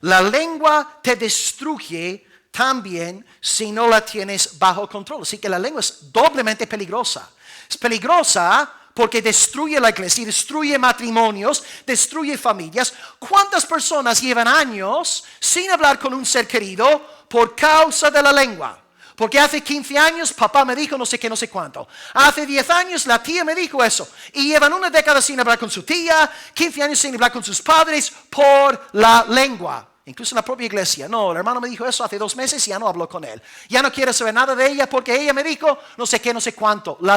La lengua te destruye también si no la tienes bajo control. Así que la lengua es doblemente peligrosa. Es peligrosa porque destruye la iglesia, destruye matrimonios, destruye familias. ¿Cuántas personas llevan años sin hablar con un ser querido por causa de la lengua? Porque hace 15 años papá me dijo no sé qué, no sé cuánto. Hace 10 años la tía me dijo eso. Y llevan una década sin hablar con su tía, 15 años sin hablar con sus padres por la lengua. Incluso en la propia iglesia. No, el hermano me dijo eso hace 2 meses y ya no habló con él. Ya no quiero saber nada de ella porque ella me dijo no sé qué, no sé cuánto. La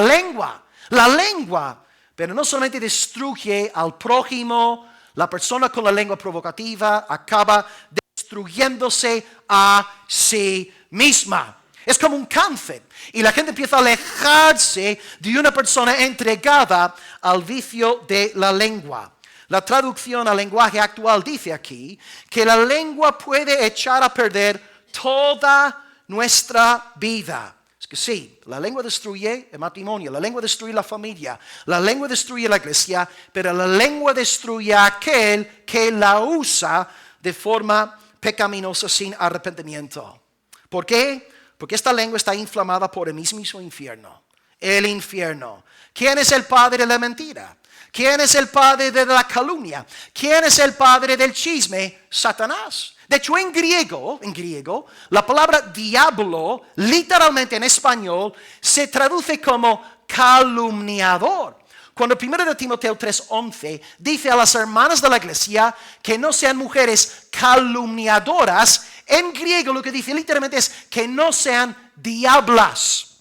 lengua, pero no solamente destruye al prójimo, la persona con la lengua provocativa acaba destruyéndose a sí misma. Es como un cáncer y la gente empieza a alejarse de una persona entregada al vicio de la lengua. La traducción al lenguaje actual dice aquí que la lengua puede echar a perder toda nuestra vida. Es que sí, la lengua destruye el matrimonio, la lengua destruye la familia, la lengua destruye la iglesia, pero la lengua destruye a aquel que la usa de forma pecaminosa sin arrepentimiento. ¿Por qué? Porque esta lengua está inflamada por el mismo infierno. El infierno. ¿Quién es el padre de la mentira? ¿Quién es el padre de la calumnia? ¿Quién es el padre del chisme? Satanás. De hecho, en griego, la palabra diablo, literalmente en español, se traduce como calumniador. Cuando 1 Timoteo 3:11 dice a las hermanas de la iglesia que no sean mujeres calumniadoras, en griego lo que dice literalmente es que no sean diablas,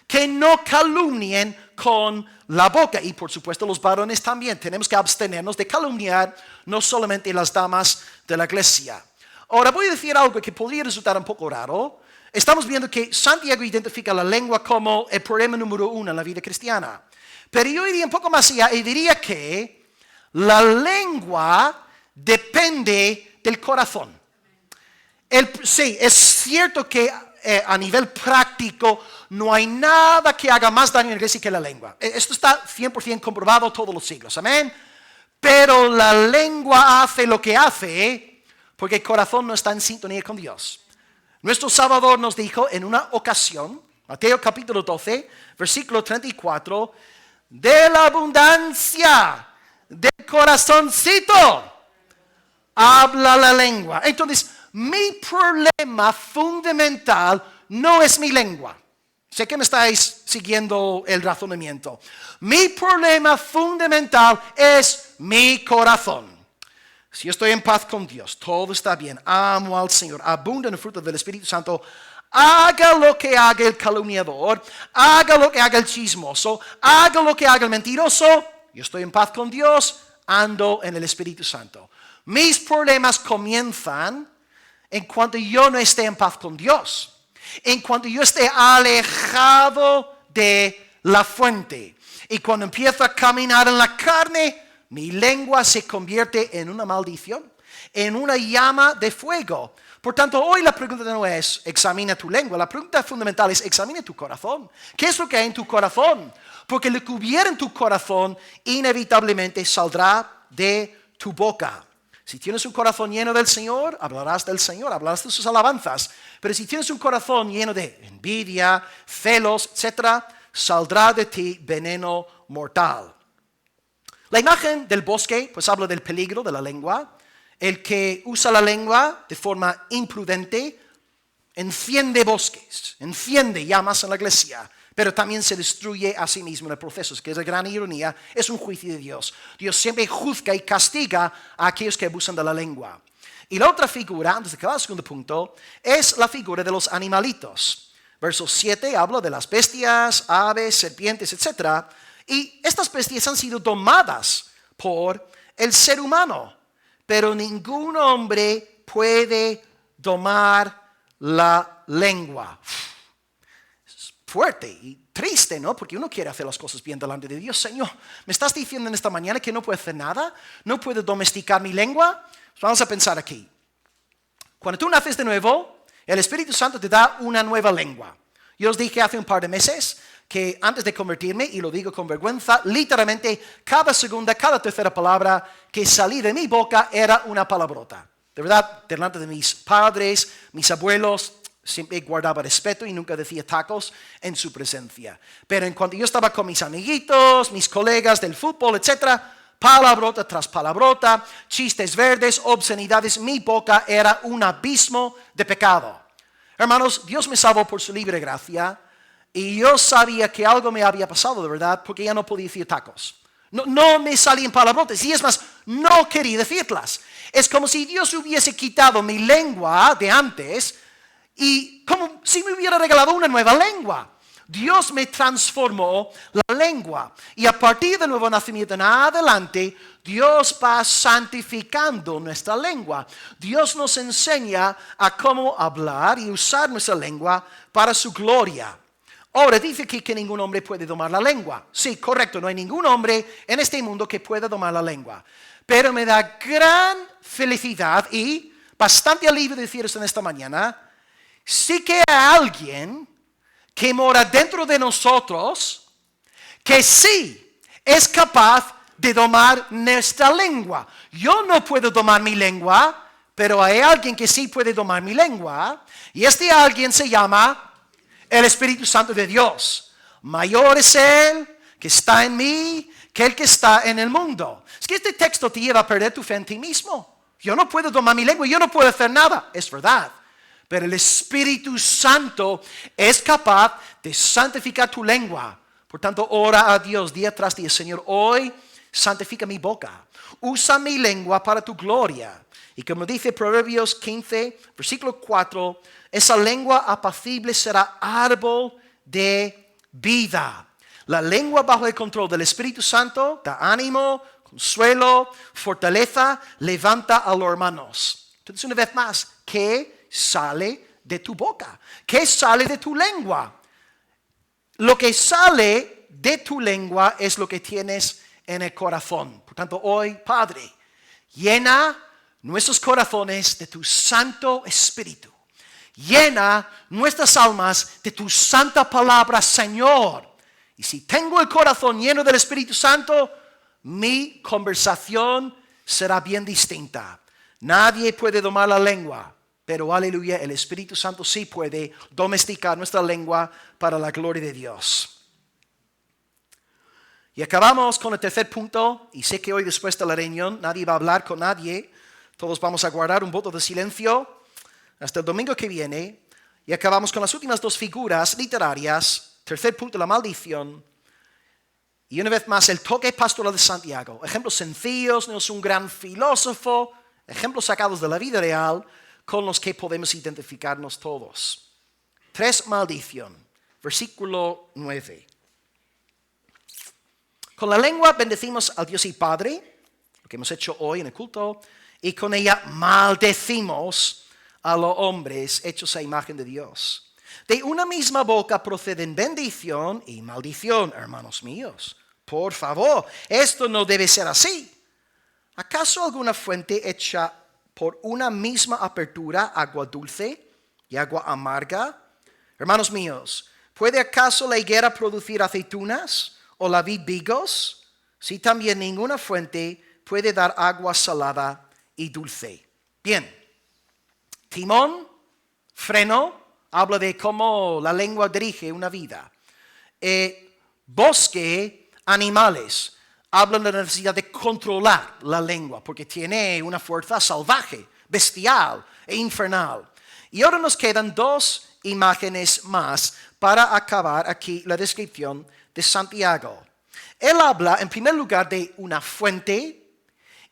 que no calumnien con la boca. Y por supuesto los varones también tenemos que abstenernos de calumniar, no solamente las damas de la iglesia. Ahora voy a decir algo que podría resultar un poco raro. Estamos viendo que Santiago identifica la lengua como el problema número 1 en la vida cristiana. Pero yo iría un poco más allá y diría que la lengua depende del corazón. Sí, es cierto que a nivel práctico no hay nada que haga más daño en la iglesia que la lengua. Esto está 100% comprobado todos los siglos, amén. Pero la lengua hace lo que hace porque el corazón no está en sintonía con Dios. Nuestro Salvador nos dijo en una ocasión, Mateo capítulo 12, versículo 34, de la abundancia del corazoncito habla la lengua. Entonces, mi problema fundamental no es mi lengua. Sé que me estáis siguiendo el razonamiento. Mi problema fundamental es mi corazón. Si yo estoy en paz con Dios, todo está bien, amo al Señor, abunda en el fruto del Espíritu Santo, haga lo que haga el calumniador, haga lo que haga el chismoso, haga lo que haga el mentiroso, yo estoy en paz con Dios, ando en el Espíritu Santo. Mis problemas comienzan en cuanto yo no esté en paz con Dios. En cuanto yo esté alejado de la fuente. Y cuando empiezo a caminar en la carne, mi lengua se convierte en una maldición, en una llama de fuego. Por tanto, hoy la pregunta no es, examina tu lengua. La pregunta fundamental es, examina tu corazón. ¿Qué es lo que hay en tu corazón? Porque lo que hubiera en tu corazón, inevitablemente saldrá de tu boca. Si tienes un corazón lleno del Señor, hablarás del Señor, hablarás de sus alabanzas. Pero si tienes un corazón lleno de envidia, celos, etc., saldrá de ti veneno mortal. La imagen del bosque, pues habla del peligro de la lengua. El que usa la lengua de forma imprudente enciende bosques, enciende llamas en la iglesia, pero también se destruye a sí mismo en el proceso. Es que es la gran ironía, es un juicio de Dios. Dios siempre juzga y castiga a aquellos que abusan de la lengua. Y la otra figura, antes de acabar el segundo punto, es la figura de los animalitos. Verso 7 habla de las bestias, aves, serpientes, etc. Y estas bestias han sido domadas por el ser humano, pero ningún hombre puede domar la lengua. Fuerte y triste, ¿no? Porque uno quiere hacer las cosas bien delante de Dios. Señor, ¿me estás diciendo en esta mañana que no puedo hacer nada? ¿No puedo domesticar mi lengua? Pues vamos a pensar aquí. Cuando tú naces de nuevo, el Espíritu Santo te da una nueva lengua. Yo os dije hace un par de meses que antes de convertirme, y lo digo con vergüenza, literalmente cada segunda, cada tercera palabra que salí de mi boca era una palabrota. De verdad, delante de mis padres, mis abuelos, siempre guardaba respeto y nunca decía tacos en su presencia. Pero en cuanto yo estaba con mis amiguitos, mis colegas del fútbol, etc., palabrota tras palabrota, chistes verdes, obscenidades, mi boca era un abismo de pecado. Hermanos, Dios me salvó por su libre gracia y yo sabía que algo me había pasado de verdad porque ya no podía decir tacos. No me salían palabrotas y es más, no quería decirlas. Es como si Dios hubiese quitado mi lengua de antes y como si me hubiera regalado una nueva lengua. Dios me transformó la lengua y a partir del nuevo nacimiento en adelante, Dios va santificando nuestra lengua. Dios nos enseña a cómo hablar y usar nuestra lengua para su gloria. Ahora dice aquí que ningún hombre puede domar la lengua. Sí, correcto, no hay ningún hombre en este mundo que pueda domar la lengua. Pero me da gran felicidad y bastante alivio decir esto en esta mañana. Sí que hay alguien que mora dentro de nosotros que sí es capaz de domar nuestra lengua. Yo no puedo domar mi lengua, pero hay alguien que sí puede domar mi lengua y este alguien se llama el Espíritu Santo de Dios. Mayor es Él que está en mí que el que está en el mundo. Es que este texto te lleva a perder tu fe en ti mismo. Yo no puedo domar mi lengua, yo no puedo hacer nada. Es verdad. Pero el Espíritu Santo es capaz de santificar tu lengua. Por tanto, ora a Dios día tras día. Señor, hoy santifica mi boca. Usa mi lengua para tu gloria. Y como dice Proverbios 15, versículo 4, esa lengua apacible será árbol de vida. La lengua bajo el control del Espíritu Santo da ánimo, consuelo, fortaleza, levanta a los hermanos. Entonces, una vez más, ¿qué sale de tu boca? ¿Qué sale de tu lengua? Lo que sale de tu lengua es lo que tienes en el corazón. Por tanto, hoy, Padre, llena nuestros corazones de tu Santo Espíritu. Llena nuestras almas de tu santa palabra, Señor. Y si tengo el corazón lleno del Espíritu Santo, mi conversación será bien distinta. Nadie puede domar la lengua, pero aleluya, el Espíritu Santo sí puede domesticar nuestra lengua para la gloria de Dios. Y acabamos con el tercer punto, y sé que hoy después de la reunión nadie va a hablar con nadie, todos vamos a guardar un voto de silencio hasta el domingo que viene. Y acabamos con las últimas dos figuras literarias. Tercer punto, la maldición. Y una vez más, el toque pastoral de Santiago. Ejemplos sencillos, no es un gran filósofo. Ejemplos sacados de la vida real con los que podemos identificarnos todos. 3, maldición. Versículo 9. Con la lengua bendecimos al Dios y Padre, lo que hemos hecho hoy en el culto, y con ella maldecimos a los hombres hechos a imagen de Dios. De una misma boca proceden bendición y maldición, hermanos míos. Por favor, esto no debe ser así. ¿Acaso alguna fuente hecha por una misma apertura, agua dulce y agua amarga? Hermanos míos, ¿puede acaso la higuera producir aceitunas o la vid higos? Si también ninguna fuente puede dar agua salada y dulce. Bien, timón, freno, habla de cómo la lengua dirige una vida. Bosque, animales, hablan de la necesidad de controlar la lengua porque tiene una fuerza salvaje, bestial e infernal. Y ahora nos quedan 2 imágenes más para acabar aquí la descripción de Santiago. Él habla en primer lugar de una fuente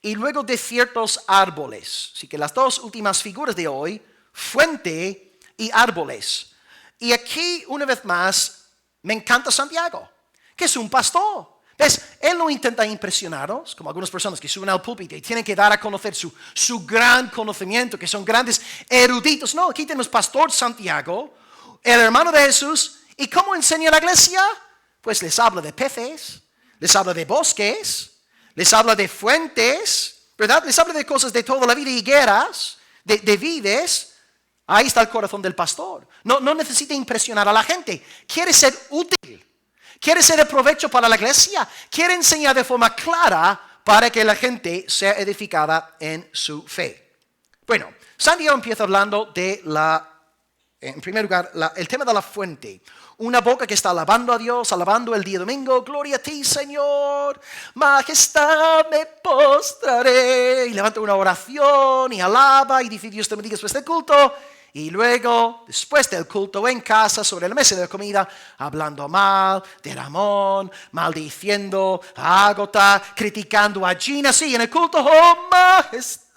y luego de ciertos árboles. Así que las 2 últimas figuras de hoy, fuente y árboles. Y aquí una vez más me encanta Santiago, que es un pastor. ¿Ves? Él no intenta impresionarnos, como algunas personas que suben al púlpito y tienen que dar a conocer su gran conocimiento, que son grandes eruditos. No, aquí tenemos pastor Santiago, el hermano de Jesús. ¿Y cómo enseña la iglesia? Pues les habla de peces, les habla de bosques, les habla de fuentes, ¿verdad? Les habla de cosas de toda la vida, higueras, de vides. Ahí está el corazón del pastor. No necesita impresionar a la gente. Quiere ser útil. Quiere ser de provecho para la iglesia. Quiere enseñar de forma clara para que la gente sea edificada en su fe. Bueno, Santiago empieza hablando de en primer lugar, el tema de la fuente. Una boca que está alabando a Dios, alabando el día domingo. Gloria a ti, Señor. Majestad, me postraré. Y levanta una oración y alaba y dice Dios te bendiga después del culto. Y luego, después del culto en casa, sobre la mesa de la comida, hablando mal de Ramón, maldiciendo a Ágota, criticando a Gina, sí, en el culto, ¡oh, majestad!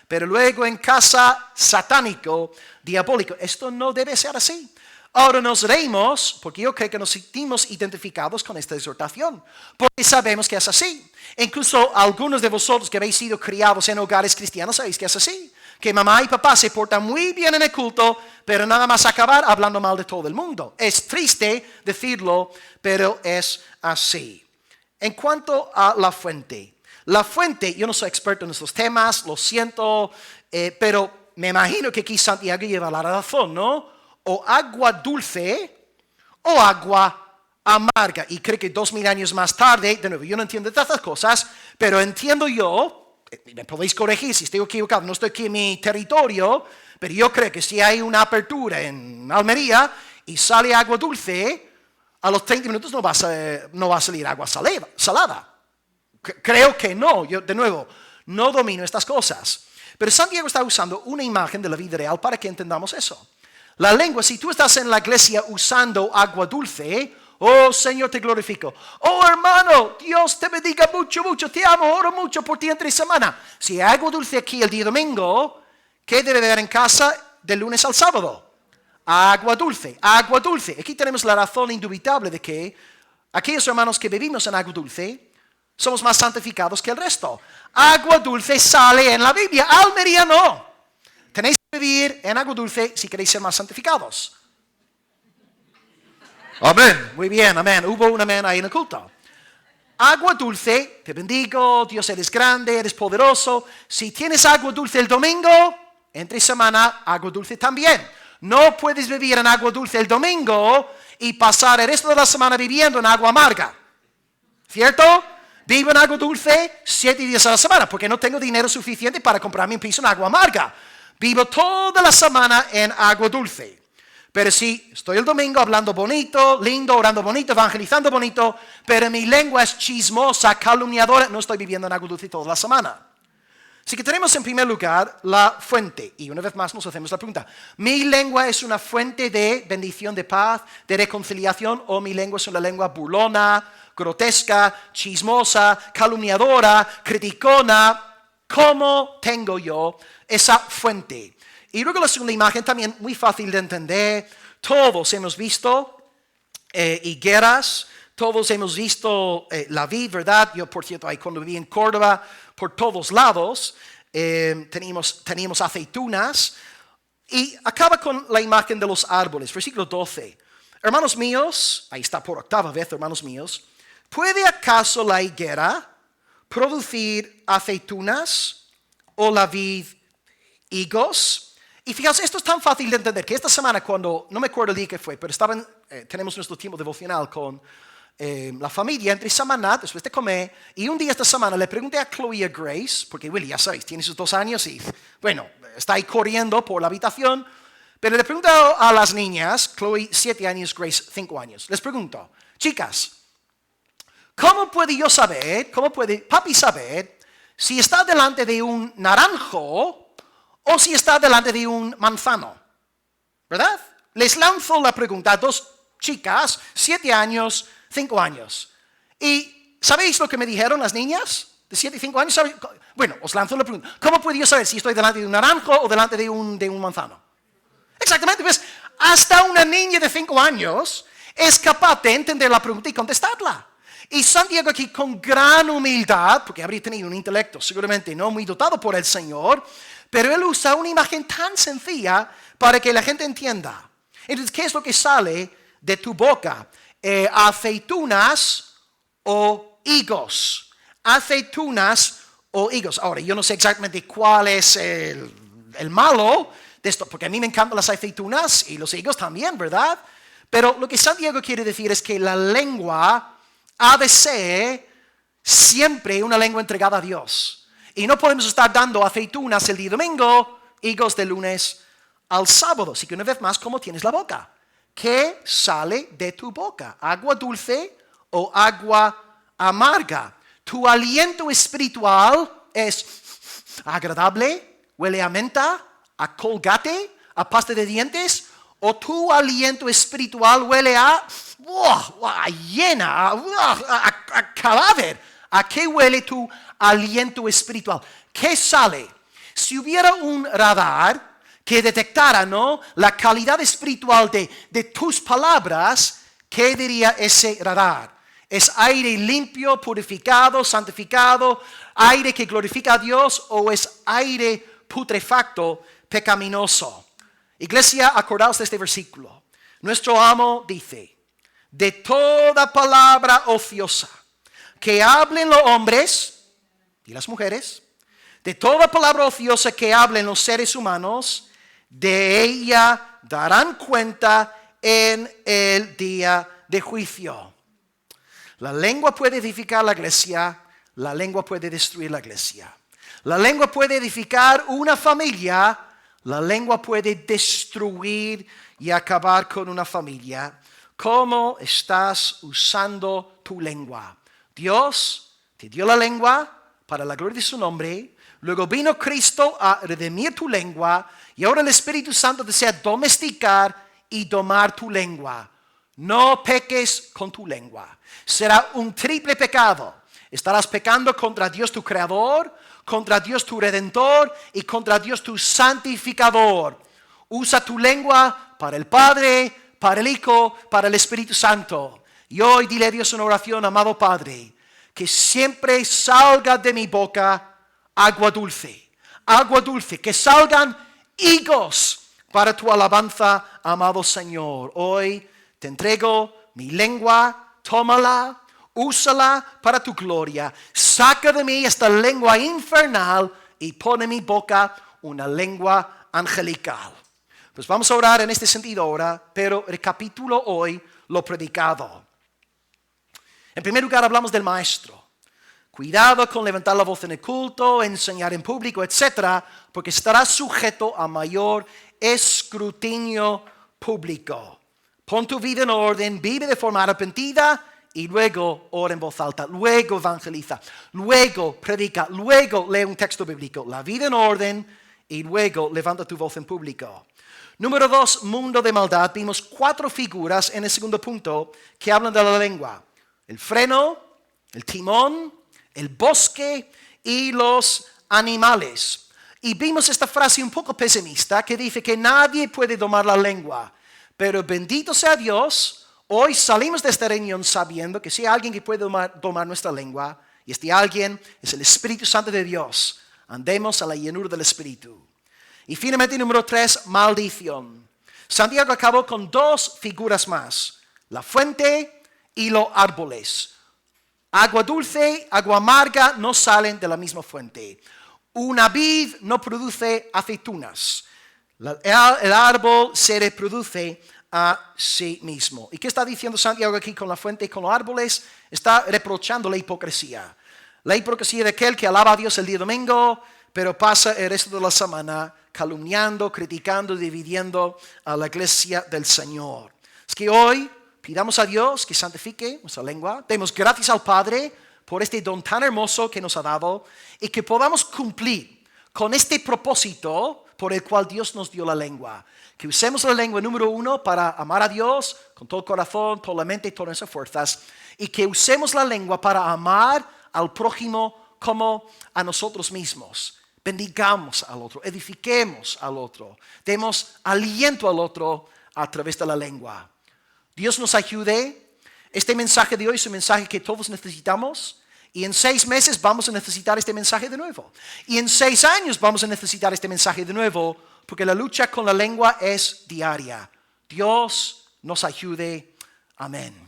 Pero luego en casa, satánico, diabólico. Esto no debe ser así. Ahora nos reímos, porque yo creo que nos sentimos identificados con esta exhortación, porque sabemos que es así. Incluso algunos de vosotros que habéis sido criados en hogares cristianos sabéis que es así. Que mamá y papá se portan muy bien en el culto, pero nada más acabar hablando mal de todo el mundo. Es triste decirlo, pero es así. En cuanto a la fuente, yo no soy experto en estos temas, lo siento, pero me imagino que aquí Santiago lleva la razón, ¿no? O agua dulce o agua amarga. Y creo que 2000 años más tarde, de nuevo, yo no entiendo de estas cosas, pero entiendo yo. Me podéis corregir si estoy equivocado, no estoy aquí en mi territorio, pero yo creo que si hay una apertura en Almería y sale agua dulce, a los 30 minutos no va a salir agua salada. Creo que no, yo de nuevo no domino estas cosas. Pero Santiago está usando una imagen de la vida real para que entendamos eso. La lengua, si tú estás en la iglesia usando agua dulce, oh Señor, te glorifico. Oh hermano, Dios te bendiga mucho, mucho. Te amo, oro mucho por ti entre semana. Si hay agua dulce aquí el día domingo, ¿qué debe haber en casa del lunes al sábado? Agua dulce, agua dulce. Aquí tenemos la razón indubitable de que aquellos hermanos que vivimos en agua dulce somos más santificados que el resto. Agua dulce sale en la Biblia, Almería no. Tenéis que vivir en agua dulce si queréis ser más santificados. Amén. Muy bien, amén. Hubo un amén ahí en el culto. Agua dulce, te bendigo, Dios eres grande, eres poderoso. Si tienes agua dulce el domingo, entre semana, agua dulce también. No puedes vivir en agua dulce el domingo y pasar el resto de la semana viviendo en agua amarga. ¿Cierto? Vivo en agua dulce 7 días a la semana porque no tengo dinero suficiente para comprarme un piso en agua amarga. Vivo toda la semana en agua dulce. Pero si estoy el domingo hablando bonito, lindo, orando bonito, evangelizando bonito, pero mi lengua es chismosa, calumniadora, no estoy viviendo en agua dulce toda la semana. Así que tenemos en primer lugar la fuente. Y una vez más nos hacemos la pregunta. ¿Mi lengua es una fuente de bendición, de paz, de reconciliación? ¿O mi lengua es una lengua burlona, grotesca, chismosa, calumniadora, criticona? ¿Cómo tengo yo esa fuente? Y luego la segunda imagen también muy fácil de entender. Todos hemos visto higueras. Todos hemos visto la vid, ¿verdad? Yo, por cierto, ahí cuando viví en Córdoba, por todos lados, teníamos aceitunas. Y acaba con la imagen de los árboles, versículo 12. Hermanos míos, ahí está por octava vez, hermanos míos, ¿puede acaso la higuera producir aceitunas o la vid higos? Y fijaos, esto es tan fácil de entender que esta semana cuando, no me acuerdo el día que fue, pero tenemos nuestro tiempo devocional con la familia entre semana, después de comer, y un día esta semana le pregunté a Chloe y a Grace, porque Willy, ya sabéis, tiene sus 2 años y, bueno, está ahí corriendo por la habitación, pero le pregunto a las niñas, Chloe 7 años, Grace 5 años, les pregunto, chicas, ¿cómo puede papi saber si está delante de un naranjo o si está delante de un manzano? ¿Verdad? Les lanzo la pregunta a 2 chicas, 7 años, 5 años. ¿Y sabéis lo que me dijeron las niñas de 7 y 5 años? Bueno, os lanzo la pregunta. ¿Cómo puedo yo saber si estoy delante de un naranjo o delante de un manzano? Exactamente, pues hasta una niña de 5 años es capaz de entender la pregunta y contestarla. Y Santiago aquí con gran humildad, porque habría tenido un intelecto seguramente no muy dotado por el Señor, pero él usa una imagen tan sencilla para que la gente entienda. Entonces, ¿qué es lo que sale de tu boca? Aceitunas o higos. Aceitunas o higos. Ahora, yo no sé exactamente cuál es el malo de esto, porque a mí me encantan las aceitunas y los higos también, ¿verdad? Pero lo que Santiago quiere decir es que la lengua ha de ser siempre una lengua entregada a Dios. Y no podemos estar dando aceitunas el día domingo, higos de lunes al sábado. Así que una vez más, ¿cómo tienes la boca? ¿Qué sale de tu boca? ¿Agua dulce o agua amarga? ¿Tu aliento espiritual es agradable? ¿Huele a menta? ¿A Colgate? ¿A pasta de dientes? ¿O tu aliento espiritual huele a hiena, a cadáver? ¿A qué huele tu aliento espiritual? ¿Qué sale? Si hubiera un radar que detectara, ¿no?, la calidad espiritual de tus palabras, ¿qué diría ese radar? ¿Es aire limpio, purificado, santificado, aire que glorifica a Dios o es aire putrefacto, pecaminoso? Iglesia, acordaos de este versículo. Nuestro amo dice, de toda palabra ociosa que hablen los hombres y las mujeres, de toda palabra ociosa que hablen los seres humanos, de ella darán cuenta en el día de juicio. La lengua puede edificar la iglesia, la lengua puede destruir la iglesia. La lengua puede edificar una familia, la lengua puede destruir y acabar con una familia. ¿Cómo estás usando tu lengua? Dios te dio la lengua para la gloria de su nombre. Luego vino Cristo a redimir tu lengua y ahora el Espíritu Santo desea domesticar y domar tu lengua. No peques con tu lengua. Será un triple pecado. Estarás pecando contra Dios tu Creador, contra Dios tu Redentor y contra Dios tu Santificador. Usa tu lengua para el Padre, para el Hijo, para el Espíritu Santo. Y hoy dile a Dios en oración, amado Padre, que siempre salga de mi boca agua dulce, que salgan higos para tu alabanza, amado Señor. Hoy te entrego mi lengua, tómala, úsala para tu gloria. Saca de mí esta lengua infernal y pon en mi boca una lengua angelical. Pues vamos a orar en este sentido ahora, pero recapitulo hoy lo predicado. En primer lugar hablamos del maestro. Cuidado con levantar la voz en el culto, enseñar en público, etc., porque estarás sujeto a mayor escrutinio público. Pon tu vida en orden, vive de forma arrepentida y luego ora en voz alta, luego evangeliza, luego predica, luego lee un texto bíblico. La vida en orden y luego levanta tu voz en público. Número 2, mundo de maldad. Vimos 4 figuras en el segundo punto que hablan de la lengua. El freno, el timón, el bosque y los animales. Y vimos esta frase un poco pesimista que dice que nadie puede domar la lengua. Pero bendito sea Dios, hoy salimos de esta reunión sabiendo que si hay alguien que puede domar nuestra lengua, y este alguien es el Espíritu Santo de Dios. Andemos a la llenura del Espíritu. Y finalmente, número 3, maldición. Santiago acabó con 2 figuras más. La fuente y los árboles. Agua dulce, agua amarga no salen de la misma fuente. Una vid no produce aceitunas. El árbol se reproduce a sí mismo. ¿Y qué está diciendo Santiago aquí con la fuente y con los árboles? Está reprochando la hipocresía. La hipocresía de aquel que alaba a Dios el día domingo, pero pasa el resto de la semana calumniando, criticando, dividiendo a la iglesia del Señor. Es que hoy pidamos a Dios que santifique nuestra lengua. Demos gracias al Padre por este don tan hermoso que nos ha dado y que podamos cumplir con este propósito por el cual Dios nos dio la lengua. Que usemos la lengua número 1 para amar a Dios con todo el corazón, toda la mente y todas nuestras fuerzas. Y que usemos la lengua para amar al prójimo como a nosotros mismos. Bendigamos al otro, edifiquemos al otro, demos aliento al otro a través de la lengua. Dios nos ayude. Este mensaje de hoy es un mensaje que todos necesitamos. Y en 6 meses vamos a necesitar este mensaje de nuevo. Y en 6 años vamos a necesitar este mensaje de nuevo. Porque la lucha con la lengua es diaria. Dios nos ayude. Amén.